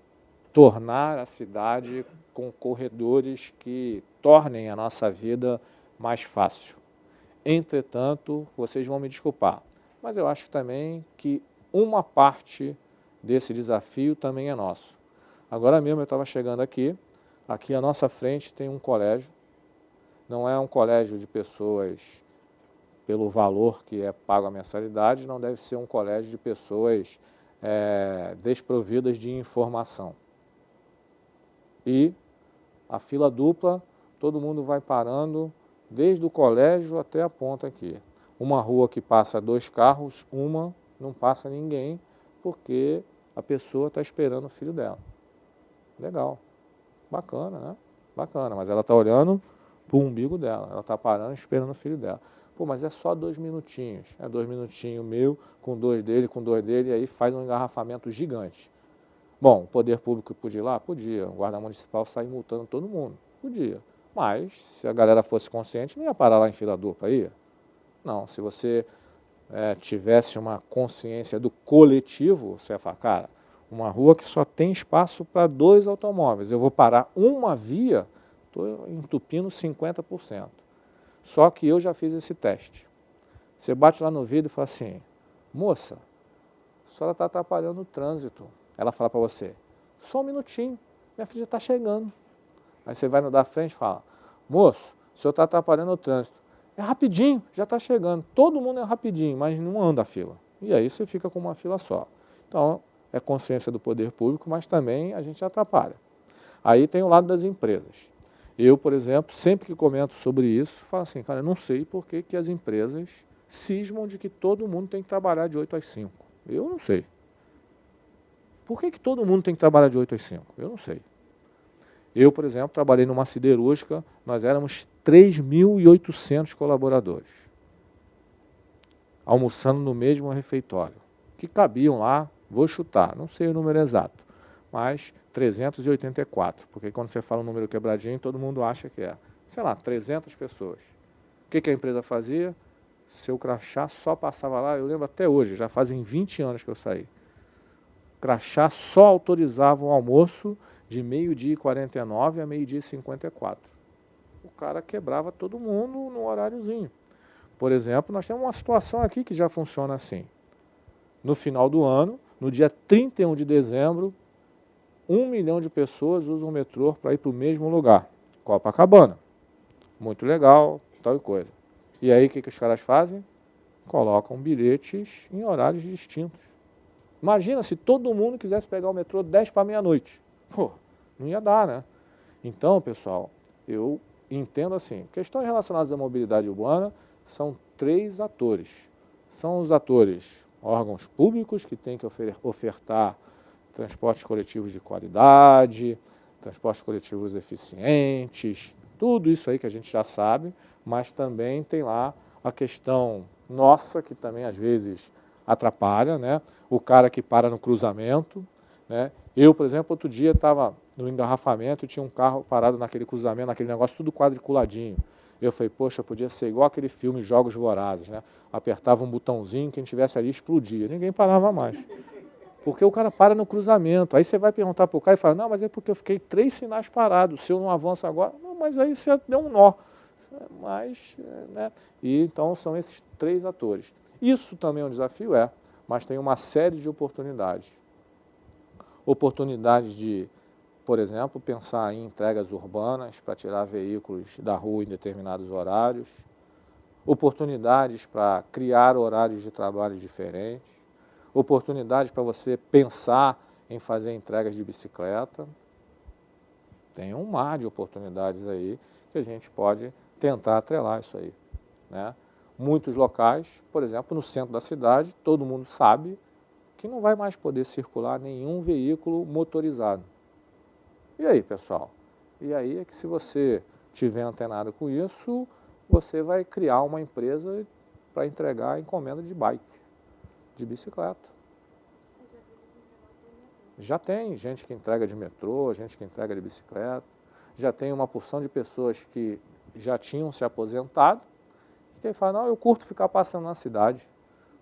tornar a cidade com corredores que tornem a nossa vida mais fácil. Entretanto, vocês vão me desculpar, mas eu acho também que uma parte desse desafio também é nosso. Agora mesmo eu estava chegando aqui à nossa frente tem um colégio, não é um colégio de pessoas pelo valor que é pago a mensalidade, não deve ser um colégio de pessoas desprovidas de informação. E A fila dupla, todo mundo vai parando, desde o colégio até a ponta aqui. Uma rua que passa 2 carros, uma não passa ninguém, porque a pessoa está esperando o filho dela. Legal, bacana, né? Bacana, mas ela está olhando para o umbigo dela, ela está parando esperando o filho dela. Pô, mas é só 2 minutinhos, é 2 minutinhos meu, com 2 dele, e aí faz um engarrafamento gigante. Bom, o poder público podia ir lá? Podia, o guarda municipal sair multando todo mundo, podia. Mas, se a galera fosse consciente, não ia parar lá em fila dupla, ia? Não, se você tivesse uma consciência do coletivo, você ia falar, cara, uma rua que só tem espaço para 2 automóveis, eu vou parar uma via, estou entupindo 50%. Só que eu já fiz esse teste. Você bate lá no vidro e fala assim, moça, a senhora está atrapalhando o trânsito. Ela fala para você, só um minutinho, minha filha está chegando. Aí você vai no da frente e fala, moço, o senhor está atrapalhando o trânsito. É rapidinho, já está chegando. Todo mundo é rapidinho, mas não anda a fila. E aí você fica com uma fila só. Então, é consciência do poder público, mas também a gente atrapalha. Aí tem o lado das empresas. Eu, por exemplo, sempre que comento sobre isso, falo assim, cara, eu não sei por que as empresas cismam de que todo mundo tem que trabalhar de 8 às 5. Eu não sei. Por que todo mundo tem que trabalhar de 8 às 5? Eu não sei. Eu, por exemplo, trabalhei numa siderúrgica, nós éramos 3.800 colaboradores, almoçando no mesmo refeitório, que cabiam lá, vou chutar, não sei o número exato, mas 384, porque quando você fala um número quebradinho, todo mundo acha que é, sei lá, 300 pessoas. O que a empresa fazia? Seu crachá só passava lá, eu lembro até hoje, já fazem 20 anos que eu saí. Crachá só autorizava o almoço de 12h49 a 12h54. O cara quebrava todo mundo no horáriozinho. Por exemplo, nós temos uma situação aqui que já funciona assim. No final do ano, no dia 31 de dezembro, 1 milhão de pessoas usam o metrô para ir para o mesmo lugar, Copacabana. Muito legal, tal coisa. E aí o que os caras fazem? Colocam bilhetes em horários distintos. Imagina se todo mundo quisesse pegar o metrô 10 para meia-noite. Pô, não ia dar, né? Então, pessoal, eu entendo assim, questões relacionadas à mobilidade urbana são 3 atores. São os atores, órgãos públicos que têm que ofertar transportes coletivos de qualidade, transportes coletivos eficientes, tudo isso aí que a gente já sabe, mas também tem lá a questão nossa, que também às vezes atrapalha, né? O cara que para no cruzamento, né? Eu, por exemplo, outro dia estava no engarrafamento e tinha um carro parado naquele cruzamento, naquele negócio tudo quadriculadinho. Eu falei, poxa, podia ser igual aquele filme Jogos Vorazes, né? Apertava um botãozinho, quem tivesse ali explodia. Ninguém parava mais. Porque o cara para no cruzamento. Aí você vai perguntar para o cara e fala, não, mas é porque eu fiquei 3 sinais parados. Se eu não avanço agora, não, mas aí você deu um nó. Mas, né? E então são esses 3 atores. Isso também é um desafio, mas tem uma série de oportunidades. Oportunidades de, por exemplo, pensar em entregas urbanas para tirar veículos da rua em determinados horários. Oportunidades para criar horários de trabalho diferentes. Oportunidades para você pensar em fazer entregas de bicicleta. Tem um mar de oportunidades aí que a gente pode tentar atrelar isso aí, né? Muitos locais, por exemplo, no centro da cidade, todo mundo sabe que não vai mais poder circular nenhum veículo motorizado. E aí, pessoal? E aí é que se você tiver antenado com isso, você vai criar uma empresa para entregar encomenda de bike, de bicicleta. Já tem gente que entrega de metrô, gente que entrega de bicicleta, já tem uma porção de pessoas que já tinham se aposentado, que fala, não, eu curto ficar passando na cidade.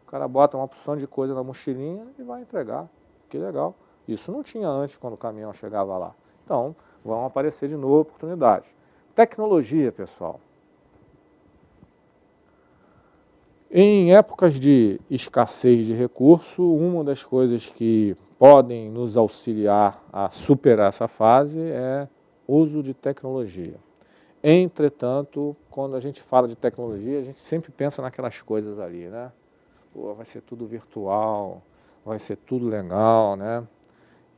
O cara bota uma porção de coisa na mochilinha e vai entregar. Que legal. Isso não tinha antes, quando o caminhão chegava lá. Então, vão aparecer de novo oportunidades. Tecnologia, pessoal. Em épocas de escassez de recurso, uma das coisas que podem nos auxiliar a superar essa fase é uso de tecnologia. Entretanto, quando a gente fala de tecnologia, a gente sempre pensa naquelas coisas ali, né? Pô, vai ser tudo virtual, vai ser tudo legal, né?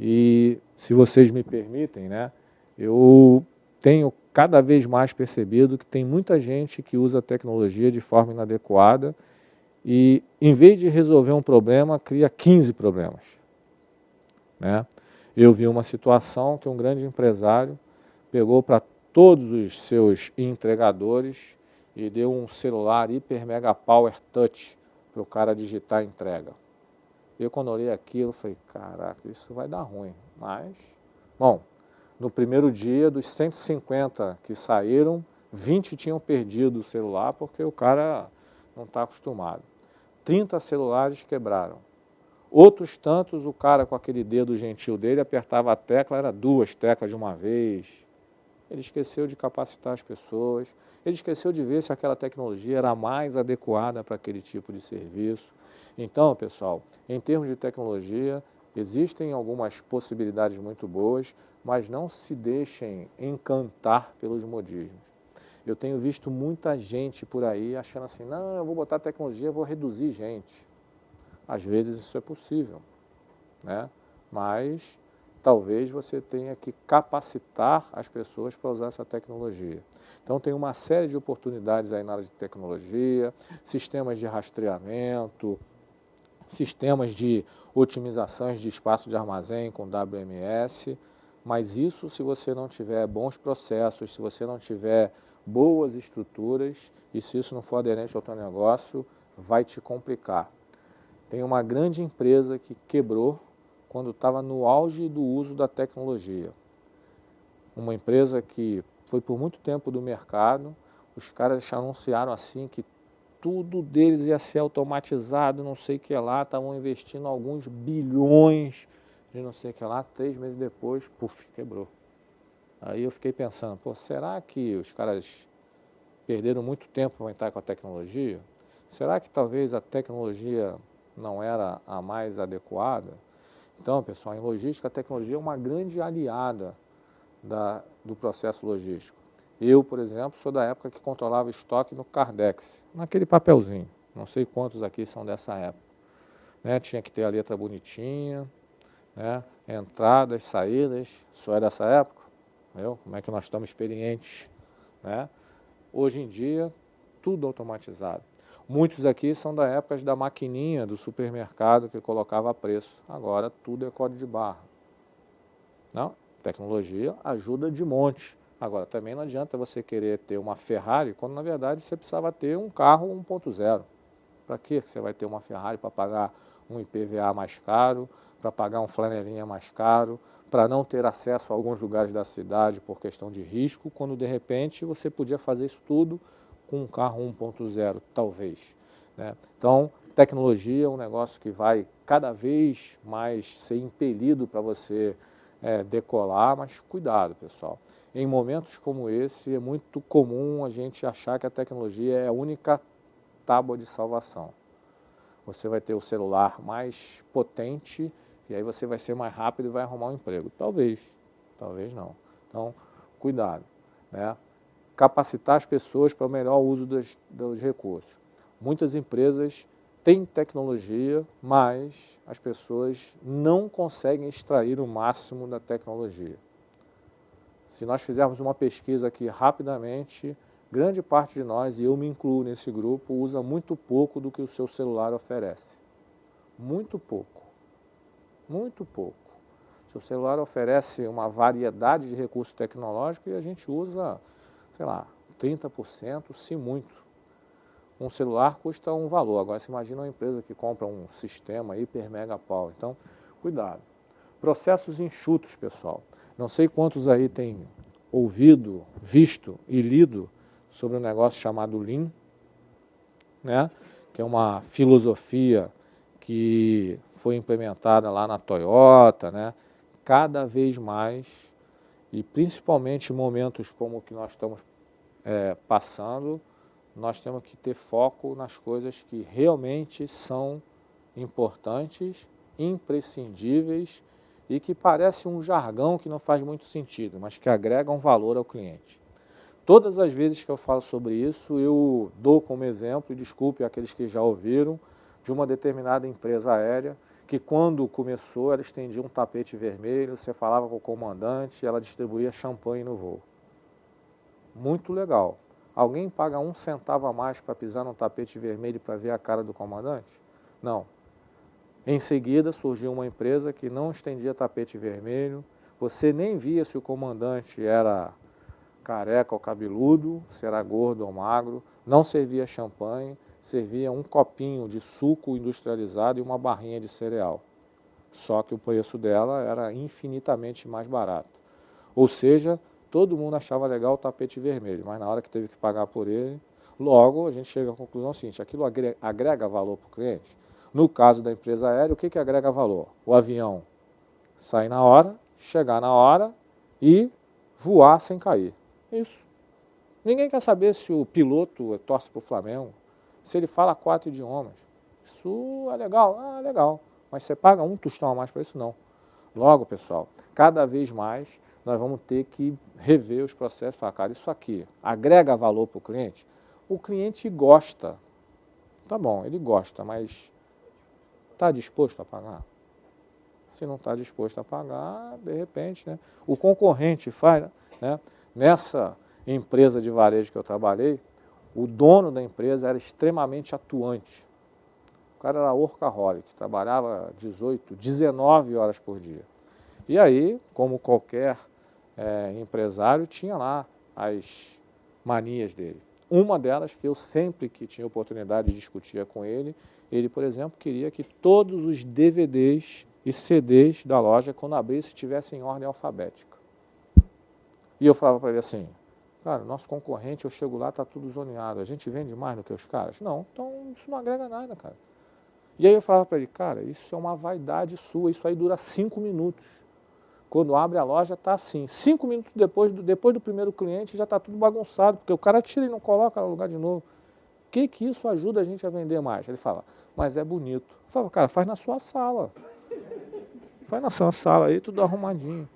E se vocês me permitem, né? Eu tenho cada vez mais percebido que tem muita gente que usa a tecnologia de forma inadequada e, em vez de resolver um problema, cria 15 problemas, né? Eu vi uma situação que um grande empresário pegou para todos os seus entregadores e deu um celular hiper mega power touch para o cara digitar a entrega. Eu, quando olhei aquilo, falei, caraca, isso vai dar ruim. Mas, bom, no primeiro dia, dos 150 que saíram, 20 tinham perdido o celular porque o cara não está acostumado. 30 celulares quebraram. Outros tantos, o cara com aquele dedo gentil dele apertava a tecla, era 2 teclas de uma vez. Ele esqueceu de capacitar as pessoas, ele esqueceu de ver se aquela tecnologia era mais adequada para aquele tipo de serviço. Então, pessoal, em termos de tecnologia, existem algumas possibilidades muito boas, mas não se deixem encantar pelos modismos. Eu tenho visto muita gente por aí achando assim, não, eu vou botar tecnologia, eu vou reduzir gente. Às vezes isso é possível, né? Mas talvez você tenha que capacitar as pessoas para usar essa tecnologia. Então tem uma série de oportunidades aí na área de tecnologia, sistemas de rastreamento, sistemas de otimizações de espaço de armazém com WMS, mas isso se você não tiver bons processos, se você não tiver boas estruturas e se isso não for aderente ao teu negócio, vai te complicar. Tem uma grande empresa que quebrou quando estava no auge do uso da tecnologia. Uma empresa que foi por muito tempo do mercado, os caras anunciaram assim que tudo deles ia ser automatizado, não sei o que lá, estavam investindo alguns bilhões de não sei o que lá, 3 meses depois, puf, quebrou. Aí eu fiquei pensando, pô, será que os caras perderam muito tempo para entrar com a tecnologia? Será que talvez a tecnologia não era a mais adequada? Então, pessoal, em logística, a tecnologia é uma grande aliada do processo logístico. Eu, por exemplo, sou da época que controlava estoque no Cardex, naquele papelzinho. Não sei quantos aqui são dessa época. Né? Tinha que ter a letra bonitinha, né? Entradas, saídas. Só é dessa época? Viu? Como é que nós estamos experientes? Né? Hoje em dia, tudo automatizado. Muitos aqui são da época da maquininha do supermercado que colocava preço. Agora tudo é código de barra. Não? Tecnologia ajuda de monte. Agora, também não adianta você querer ter uma Ferrari, quando na verdade você precisava ter um carro 1.0. Para que você vai ter uma Ferrari? Para pagar um IPVA mais caro, para pagar um flanelinha mais caro, para não ter acesso a alguns lugares da cidade por questão de risco, quando de repente você podia fazer isso tudo com um carro 1.0, talvez. Né? Então, tecnologia é um negócio que vai cada vez mais ser impelido para você decolar, mas cuidado, pessoal. Em momentos como esse, é muito comum a gente achar que a tecnologia é a única tábua de salvação. Você vai ter o celular mais potente e aí você vai ser mais rápido e vai arrumar um emprego. Talvez, talvez não. Então, cuidado, né? Capacitar as pessoas para o melhor uso dos recursos. Muitas empresas têm tecnologia, mas as pessoas não conseguem extrair o máximo da tecnologia. Se nós fizermos uma pesquisa aqui rapidamente, grande parte de nós, e eu me incluo nesse grupo, usa muito pouco do que o seu celular oferece. Muito pouco. Muito pouco. Seu celular oferece uma variedade de recursos tecnológicos e a gente usa, sei lá, 30%, se muito. Um celular custa um valor. Agora, você imagina uma empresa que compra um sistema hiper mega pau. Então, cuidado. Processos enxutos, pessoal. Não sei quantos aí têm ouvido, visto e lido sobre um negócio chamado Lean, né? Que é uma filosofia que foi implementada lá na Toyota, né? Cada vez mais, e principalmente em momentos como o que nós estamos passando, nós temos que ter foco nas coisas que realmente são importantes, imprescindíveis e que parece um jargão que não faz muito sentido, mas que agregam valor ao cliente. Todas as vezes que eu falo sobre isso, eu dou como exemplo, e desculpe aqueles que já ouviram, de uma determinada empresa aérea, que quando começou, ela estendia um tapete vermelho, você falava com o comandante, ela distribuía champanhe no voo. muito legal. Alguém paga 1 centavo a mais para pisar num tapete vermelho para ver a cara do comandante? Não. Em seguida surgiu uma empresa que não estendia tapete vermelho, você nem via se o comandante era careca ou cabeludo, se era gordo ou magro, não servia champanhe, servia um copinho de suco industrializado e uma barrinha de cereal. Só que o preço dela era infinitamente mais barato. Ou seja, todo mundo achava legal o tapete vermelho, mas na hora que teve que pagar por ele, logo a gente chega à conclusão seguinte, aquilo agrega valor para o cliente. No caso da empresa aérea, o que agrega valor? O avião sair na hora, chegar na hora e voar sem cair. Isso. Ninguém quer saber se o piloto torce para o Flamengo, se ele fala 4 idiomas. Isso é legal? Ah, legal. Mas você paga 1 tostão a mais para isso? Não. Logo, pessoal, cada vez mais nós vamos ter que rever os processos e falar, cara, isso aqui agrega valor para o cliente? O cliente gosta. Tá bom, ele gosta, mas está disposto a pagar? Se não está disposto a pagar, de repente, né? O concorrente faz, né? Nessa empresa de varejo que eu trabalhei, o dono da empresa era extremamente atuante. O cara era workaholic, trabalhava 18, 19 horas por dia. E aí, como qualquer empresário, tinha lá as manias dele. Uma delas que eu sempre que tinha oportunidade de discutir com ele, por exemplo, queria que todos os DVDs e CDs da loja, quando abrisse, estivessem em ordem alfabética. E eu falava para ele assim, cara, nosso concorrente, eu chego lá, está tudo zoneado, a gente vende mais do que os caras? Não, então isso não agrega nada, cara. E aí eu falava para ele, cara, isso é uma vaidade sua, isso aí dura 5 minutos. Quando abre a loja está assim, 5 minutos depois do primeiro cliente já está tudo bagunçado, porque o cara tira e não coloca no lugar de novo. O que isso ajuda a gente a vender mais? Ele fala, mas é bonito. Eu falava, cara, faz na sua sala. Faz na sua sala aí, tudo arrumadinho.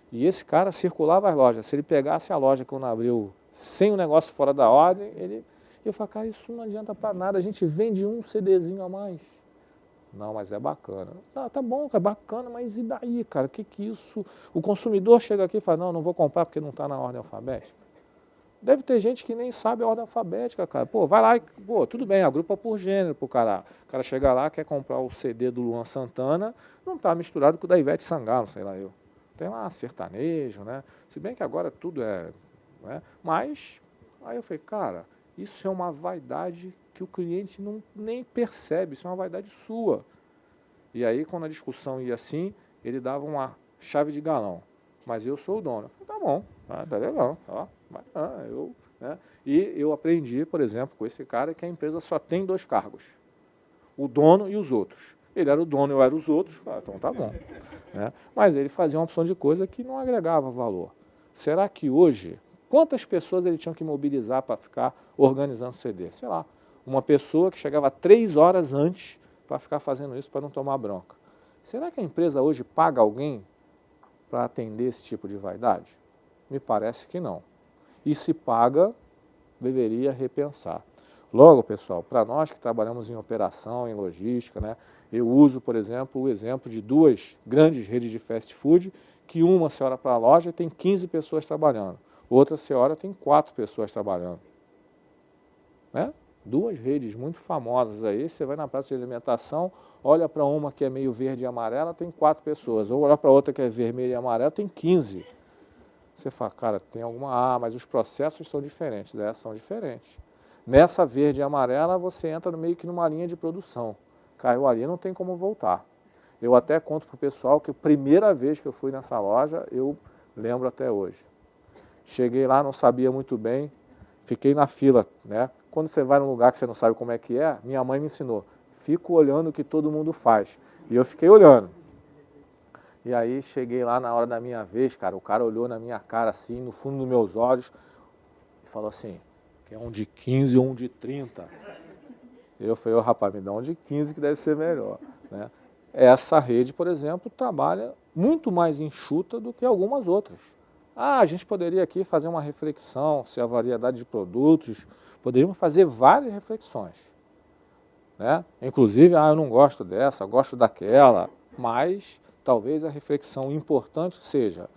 E esse cara circulava as lojas. Se ele pegasse a loja quando abriu sem o negócio fora da ordem, eu falava, cara, isso não adianta para nada, a gente vende um CDzinho a mais. Não, mas é bacana. Tá bom, é bacana, mas e daí, cara? O que isso... O consumidor chega aqui e fala, não vou comprar porque não está na ordem alfabética. Deve ter gente que nem sabe a ordem alfabética, cara. Pô, vai lá e... Pô, tudo bem, agrupa por gênero pro cara. O cara chega lá, quer comprar o CD do Luan Santana, não está misturado com o da Ivete Sangalo, sei lá eu. Tem lá sertanejo, né? Se bem que agora tudo é... Né? Mas, aí eu falei, cara, isso é uma vaidade que o cliente nem percebe, isso é uma vaidade sua. E aí, quando a discussão ia assim, ele dava uma chave de galão. Mas eu sou o dono. Tá bom, tá legal, né? E eu aprendi, por exemplo, com esse cara, que a empresa só tem 2 cargos. O dono e os outros. Ele era o dono, eu era os outros, então tá bom. Né? Mas ele fazia uma opção de coisa que não agregava valor. Será que hoje, quantas pessoas ele tinha que mobilizar para ficar organizando CD? Sei lá, uma pessoa que chegava 3 horas antes para ficar fazendo isso para não tomar bronca. Será que a empresa hoje paga alguém para atender esse tipo de vaidade? Me parece que não. E se paga, deveria repensar. Logo, pessoal, para nós que trabalhamos em operação, em logística, né, eu uso, por exemplo, o exemplo de 2 grandes redes de fast food, que uma você olha para a loja e tem 15 pessoas trabalhando, outra você olha tem 4 pessoas trabalhando. Né? 2 redes muito famosas aí, você vai na praça de alimentação, olha para uma que é meio verde e amarela, tem 4 pessoas, ou olha para outra que é vermelha e amarela, tem 15. Você fala, cara, tem alguma... mas os processos são diferentes, são diferentes. Nessa verde e amarela, você entra meio que numa linha de produção. Caiu ali, não tem como voltar. Eu até conto para o pessoal que a primeira vez que eu fui nessa loja, eu lembro até hoje. Cheguei lá, não sabia muito bem, fiquei na fila, né? Quando você vai num lugar que você não sabe como é que é, minha mãe me ensinou, fico olhando o que todo mundo faz. E eu fiquei olhando. E aí cheguei lá na hora da minha vez, cara, o cara olhou na minha cara assim, no fundo dos meus olhos, e falou assim, quer um de 15 ou um de 30? Eu falei, rapaz, me dá um de 15 que deve ser melhor. Né? Essa rede, por exemplo, trabalha muito mais enxuta do que algumas outras. A gente poderia aqui fazer uma reflexão se a variedade de produtos, poderíamos fazer várias reflexões. Né? Inclusive, eu não gosto dessa, gosto daquela, mas talvez a reflexão importante seja,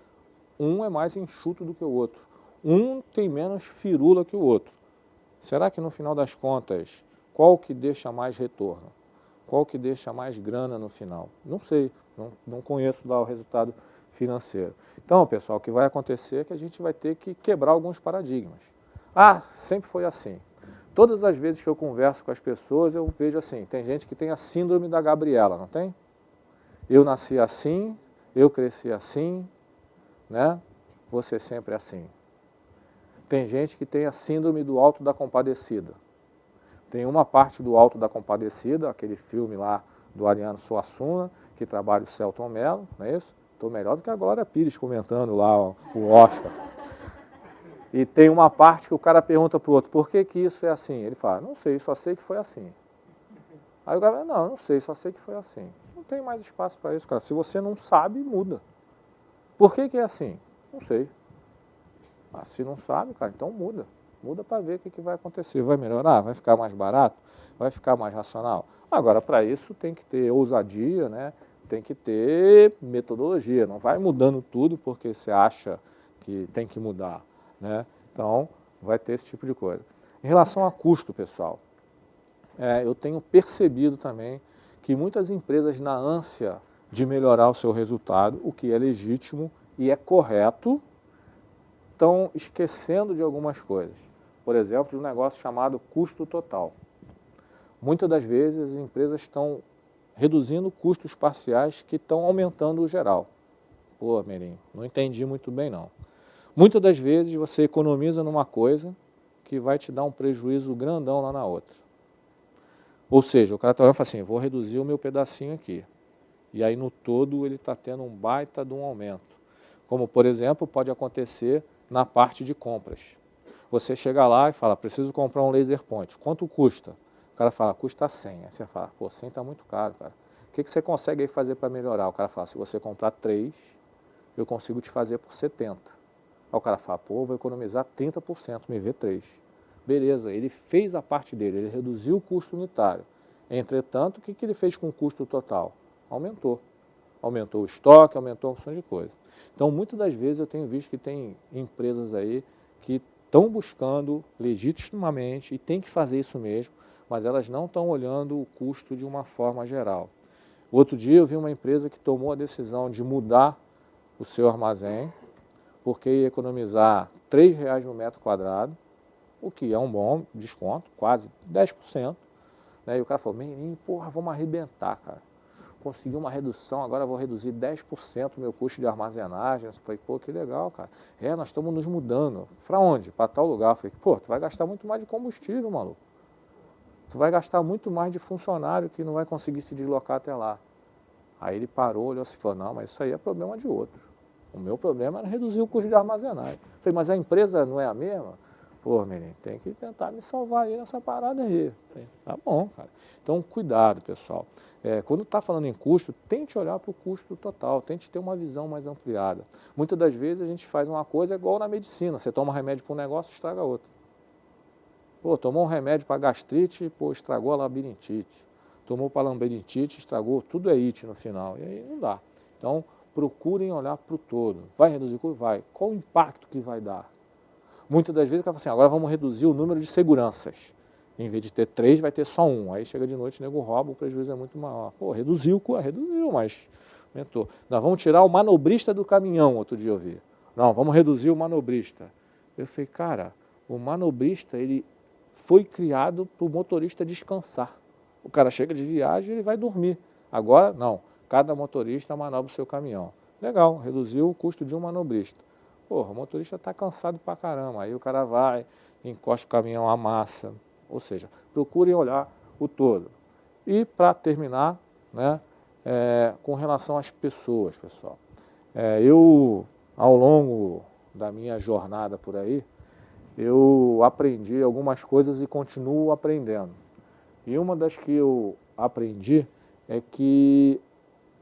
um é mais enxuto do que o outro. Um tem menos firula que o outro. Será que no final das contas, qual que deixa mais retorno? Qual que deixa mais grana no final? Não sei, não conheço lá o resultado financeiro. Então, pessoal, o que vai acontecer é que a gente vai ter que quebrar alguns paradigmas. Ah, sempre foi assim. Todas as vezes que eu converso com as pessoas, eu vejo assim, tem gente que tem a síndrome da Gabriela, não tem? Eu nasci assim, eu cresci assim, né? Você sempre assim. Tem gente que tem a síndrome do Alto da Compadecida. Tem uma parte do Alto da Compadecida, aquele filme lá do Ariano Suassuna, que trabalha o Selton Mello, não é isso? Estou melhor do que a Glória Pires comentando lá o Oscar. E tem uma parte que o cara pergunta para o outro, por que que isso é assim? Ele fala, não sei, só sei que foi assim. Aí o cara fala, não sei, só sei que foi assim. Não tem mais espaço para isso, cara. Se você não sabe, muda. Por que que é assim? Não sei. Mas se não sabe, cara, então muda. Muda para ver o que vai acontecer. Vai melhorar? Vai ficar mais barato? Vai ficar mais racional? Agora, para isso tem que ter ousadia, né? Tem que ter metodologia. Não vai mudando tudo porque você acha que tem que mudar, né? Então, vai ter esse tipo de coisa. Em relação a custo, pessoal, eu tenho percebido também que muitas empresas, na ânsia de melhorar o seu resultado, o que é legítimo e é correto, estão esquecendo de algumas coisas. Por exemplo, de um negócio chamado custo total. Muitas das vezes as empresas estão reduzindo custos parciais que estão aumentando o geral. Pô, Merim, não entendi muito bem não. Muitas das vezes você economiza numa coisa que vai te dar um prejuízo grandão lá na outra. Ou seja, o cara está olhando e fala assim, vou reduzir o meu pedacinho aqui. E aí no todo ele está tendo um baita de um aumento. Como, por exemplo, pode acontecer na parte de compras. Você chega lá e fala, preciso comprar um laser point. Quanto custa? O cara fala, custa 100. Aí você fala, pô, 100 está muito caro, cara. O que você consegue aí fazer para melhorar? O cara fala, se você comprar 3, eu consigo te fazer por 70. Aí o cara fala, pô, vou economizar 30%, me vê 3. Beleza, ele fez a parte dele, ele reduziu o custo unitário. Entretanto, o que ele fez com o custo total? Aumentou. Aumentou o estoque, aumentou a opção de coisa. Então, muitas das vezes eu tenho visto que tem empresas aí que estão buscando legitimamente, e tem que fazer isso mesmo, mas elas não estão olhando o custo de uma forma geral. Outro dia eu vi uma empresa que tomou a decisão de mudar o seu armazém, porque ia economizar R$3 no metro quadrado, o que é um bom desconto, quase 10%. Né? E o cara falou, menino, porra, vamos arrebentar, cara. Consegui uma redução, agora vou reduzir 10% o meu custo de armazenagem. Eu falei, pô, que legal, cara. Nós estamos nos mudando. Para onde? Para tal lugar. Eu falei, pô, tu vai gastar muito mais de combustível, maluco. Tu vai gastar muito mais de funcionário que não vai conseguir se deslocar até lá. Aí ele parou, olhou assim e falou, não, mas isso aí é problema de outro. O meu problema era reduzir o custo de armazenagem. Eu falei, mas a empresa não é a mesma? Pô, menino, tem que tentar me salvar aí nessa parada aí. Falei, tá bom, cara. Então, cuidado, pessoal. Quando está falando em custo, tente olhar para o custo total, tente ter uma visão mais ampliada. Muitas das vezes a gente faz uma coisa igual na medicina, você toma remédio para um negócio, estraga outro. Pô, tomou um remédio para gastrite, pô, estragou a labirintite. Tomou para labirintite, estragou, tudo é it no final, e aí não dá. Então, procurem olhar para o todo. Vai reduzir o custo? Vai. Qual o impacto que vai dar? Muitas das vezes o cara fala assim, agora vamos reduzir o número de seguranças. Em vez de ter 3, vai ter só 1. Aí chega de noite, o nego rouba, o prejuízo é muito maior. Pô, reduziu, mas aumentou. Nós vamos tirar o manobrista do caminhão, outro dia eu vi. Não, vamos reduzir o manobrista. Eu falei, cara, o manobrista, ele foi criado para o motorista descansar. O cara chega de viagem e ele vai dormir. Agora, não. Cada motorista manobra o seu caminhão. Legal, reduziu o custo de um manobrista. Porra, o motorista está cansado pra caramba. Aí o cara vai, encosta o caminhão, amassa. Ou seja, procurem olhar o todo. E para terminar, né, com relação às pessoas, pessoal. Eu, ao longo da minha jornada por aí, eu aprendi algumas coisas e continuo aprendendo. E uma das que eu aprendi é que,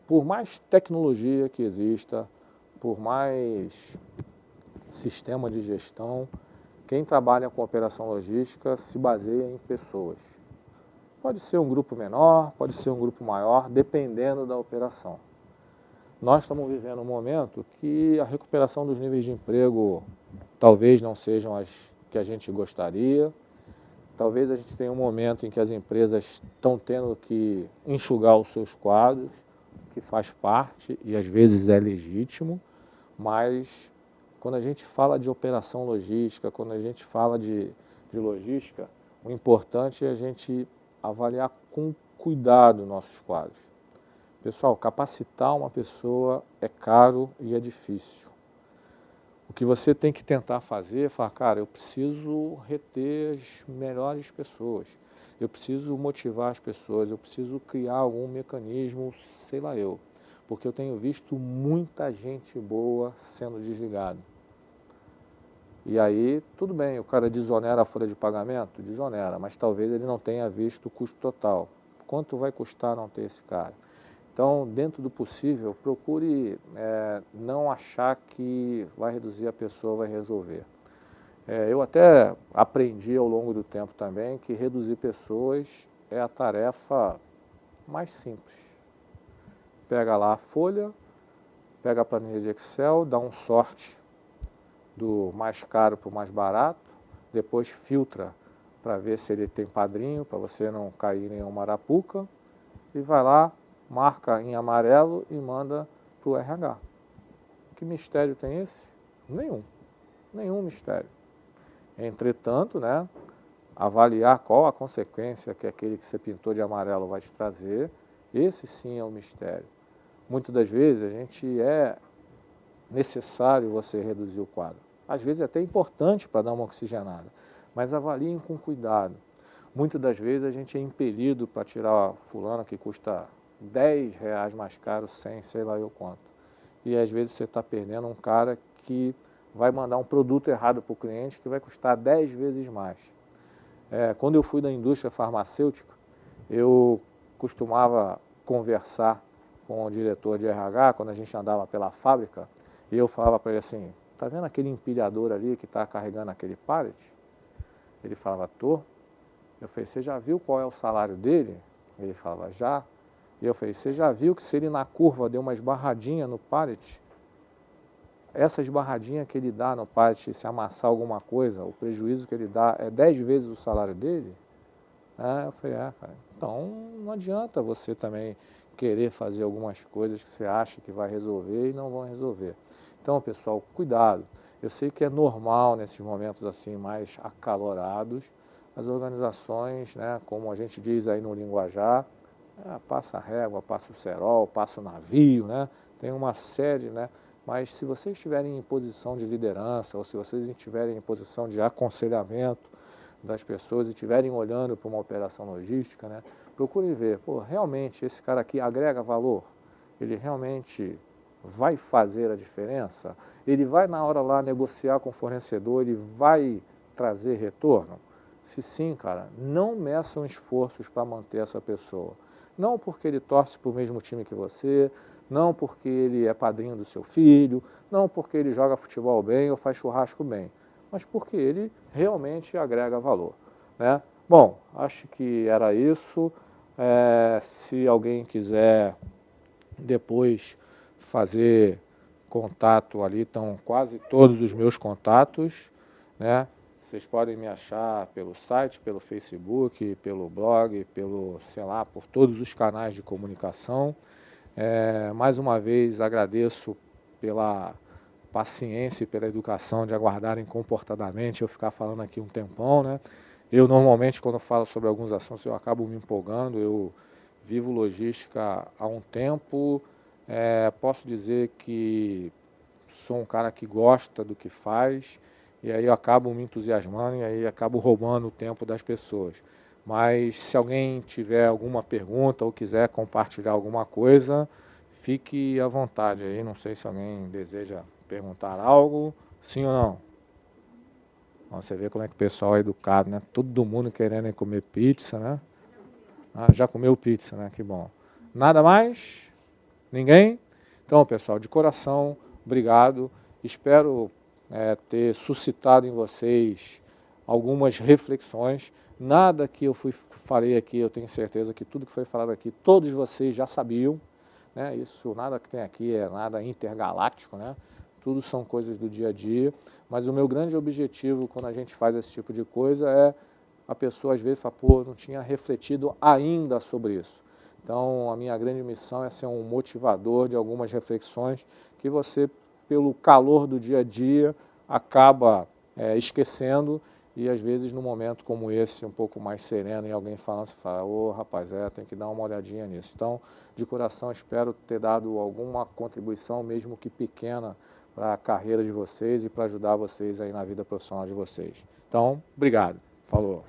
por mais tecnologia que exista, por mais sistema de gestão, quem trabalha com operação logística se baseia em pessoas. Pode ser um grupo menor, pode ser um grupo maior, dependendo da operação. nós estamos vivendo um momento que a recuperação dos níveis de emprego talvez não sejam as que a gente gostaria. Talvez a gente tenha um momento em que as empresas estão tendo que enxugar os seus quadros, que faz parte e às vezes é legítimo, mas quando a gente fala de operação logística, quando a gente fala de logística, o importante é a gente avaliar com cuidado nossos quadros. Pessoal, capacitar uma pessoa é caro e é difícil. O que você tem que tentar fazer é falar, cara, eu preciso reter as melhores pessoas, eu preciso motivar as pessoas, eu preciso criar algum mecanismo, sei lá eu, porque eu tenho visto muita gente boa sendo desligada. E aí, tudo bem, o cara desonera a folha de pagamento? Desonera, mas talvez ele não tenha visto o custo total. Quanto vai custar não ter esse cara? Então, dentro do possível, procure não achar que vai reduzir a pessoa, vai resolver. Eu até aprendi ao longo do tempo também que reduzir pessoas é a tarefa mais simples. Pega lá a folha, pega a planilha de Excel, dá um sorte do mais caro para o mais barato, depois filtra para ver se ele tem padrinho, para você não cair em nenhuma arapuca, e vai lá, marca em amarelo e manda para o RH. Que mistério tem esse? Nenhum mistério. Entretanto, né, avaliar qual a consequência que aquele que você pintou de amarelo vai te trazer, esse sim é o mistério. Muitas das vezes a gente é necessário você reduzir o quadro. Às vezes é até importante para dar uma oxigenada, mas avaliem com cuidado. Muitas das vezes a gente é impelido para tirar fulano que custa R$10 mais caro, 100, sei lá eu quanto. E às vezes você está perdendo um cara que vai mandar um produto errado para o cliente que vai custar 10 vezes mais. Quando eu fui da indústria farmacêutica, eu costumava conversar com o diretor de RH, quando a gente andava pela fábrica, e eu falava para ele assim, tá vendo aquele empilhador ali que está carregando aquele pallet? Ele falava, tô. Eu falei, você já viu qual é o salário dele? Ele falava, já. E eu falei, você já viu que se ele na curva deu uma esbarradinha no pallet, essa esbarradinha que ele dá no pallet, se amassar alguma coisa, o prejuízo que ele dá é 10 vezes o salário dele? Eu falei, cara, então não adianta você também querer fazer algumas coisas que você acha que vai resolver e não vão resolver. Então, pessoal, cuidado. Eu sei que é normal nesses momentos assim mais acalorados, as organizações, né, como a gente diz aí no linguajar, passa a régua, passa o cerol, passa o navio, né, tem uma série, né, mas se vocês estiverem em posição de liderança ou se vocês estiverem em posição de aconselhamento das pessoas e estiverem olhando para uma operação logística, né, procurem ver, realmente esse cara aqui agrega valor? Ele realmente vai fazer a diferença? Ele vai na hora lá negociar com o fornecedor, ele vai trazer retorno? Se sim, cara, não meçam esforços para manter essa pessoa. Não porque ele torce para o mesmo time que você, não porque ele é padrinho do seu filho, não porque ele joga futebol bem ou faz churrasco bem, mas porque ele realmente agrega valor, né? Bom, acho que era isso. Se alguém quiser depois fazer contato ali, estão quase todos os meus contatos, né? Vocês podem me achar pelo site, pelo Facebook, pelo blog, sei lá, por todos os canais de comunicação. Mais uma vez agradeço pela paciência e pela educação de aguardarem comportadamente eu ficar falando aqui um tempão, né? Eu normalmente quando falo sobre alguns assuntos eu acabo me empolgando, eu vivo logística há um tempo, posso dizer que sou um cara que gosta do que faz, e aí eu acabo me entusiasmando e aí acabo roubando o tempo das pessoas. Mas se alguém tiver alguma pergunta ou quiser compartilhar alguma coisa, fique à vontade aí. Não sei se alguém deseja perguntar algo, sim ou não. Você vê como é que o pessoal é educado, né? Todo mundo querendo comer pizza, né? Já comeu pizza, né? Que bom. Nada mais? Ninguém? Então, pessoal, de coração, obrigado. Espero ter suscitado em vocês algumas reflexões. Nada que eu falei aqui, eu tenho certeza que tudo que foi falado aqui, todos vocês já sabiam, né? Isso, nada que tem aqui é nada intergaláctico, né? Tudo são coisas do dia a dia, mas o meu grande objetivo quando a gente faz esse tipo de coisa é a pessoa às vezes fala, pô, não tinha refletido ainda sobre isso. Então, a minha grande missão é ser um motivador de algumas reflexões que você, pelo calor do dia a dia, acaba esquecendo e às vezes num momento como esse, um pouco mais sereno, e alguém falando, você fala, ô rapaz, tem que dar uma olhadinha nisso. Então, de coração, espero ter dado alguma contribuição, mesmo que pequena, para a carreira de vocês e para ajudar vocês aí na vida profissional de vocês. Então, obrigado. Falou.